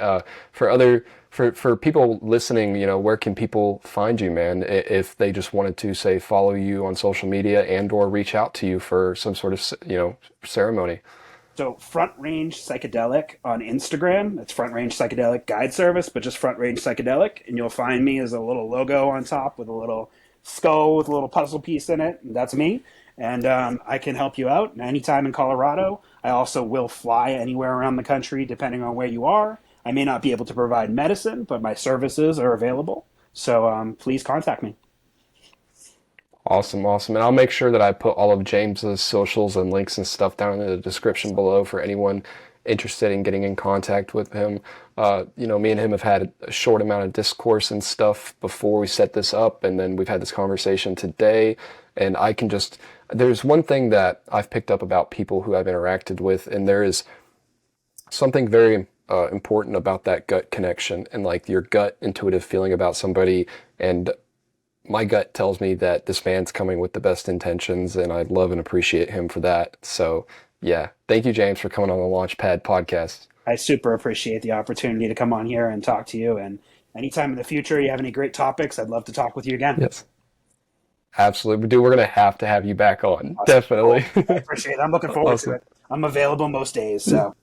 For people listening, where can people find you, man? If they just wanted to say follow you on social media and or reach out to you for some sort of ceremony. So Front Range Psychedelic on Instagram. It's Front Range Psychedelic Guide Service, but just Front Range Psychedelic, and you'll find me as a little logo on top with a little skull with a little puzzle piece in it. And that's me. And I can help you out anytime in Colorado. I also will fly anywhere around the country depending on where you are. I may not be able to provide medicine, but my services are available. So please contact me. Awesome, awesome. And I'll make sure that I put all of James's socials and links and stuff down in the description below for anyone interested in getting in contact with him. Me and him have had a short amount of discourse and stuff before we set this up, and then we've had this conversation today. And there's one thing that I've picked up about people who I've interacted with, and there is something very important about that gut connection and like your gut intuitive feeling about somebody. And my gut tells me that this man's coming with the best intentions, and I love and appreciate him for that. So yeah, thank you, James, for coming on the Launchpad podcast. I super appreciate the opportunity to come on here and talk to you. And anytime in the future you have any great topics, I'd love to talk with you again. Yes. Absolutely. Dude, we're going to have you back on. Awesome. Definitely. Cool. I appreciate it. I'm looking forward to Awesome. it. I'm available most days. So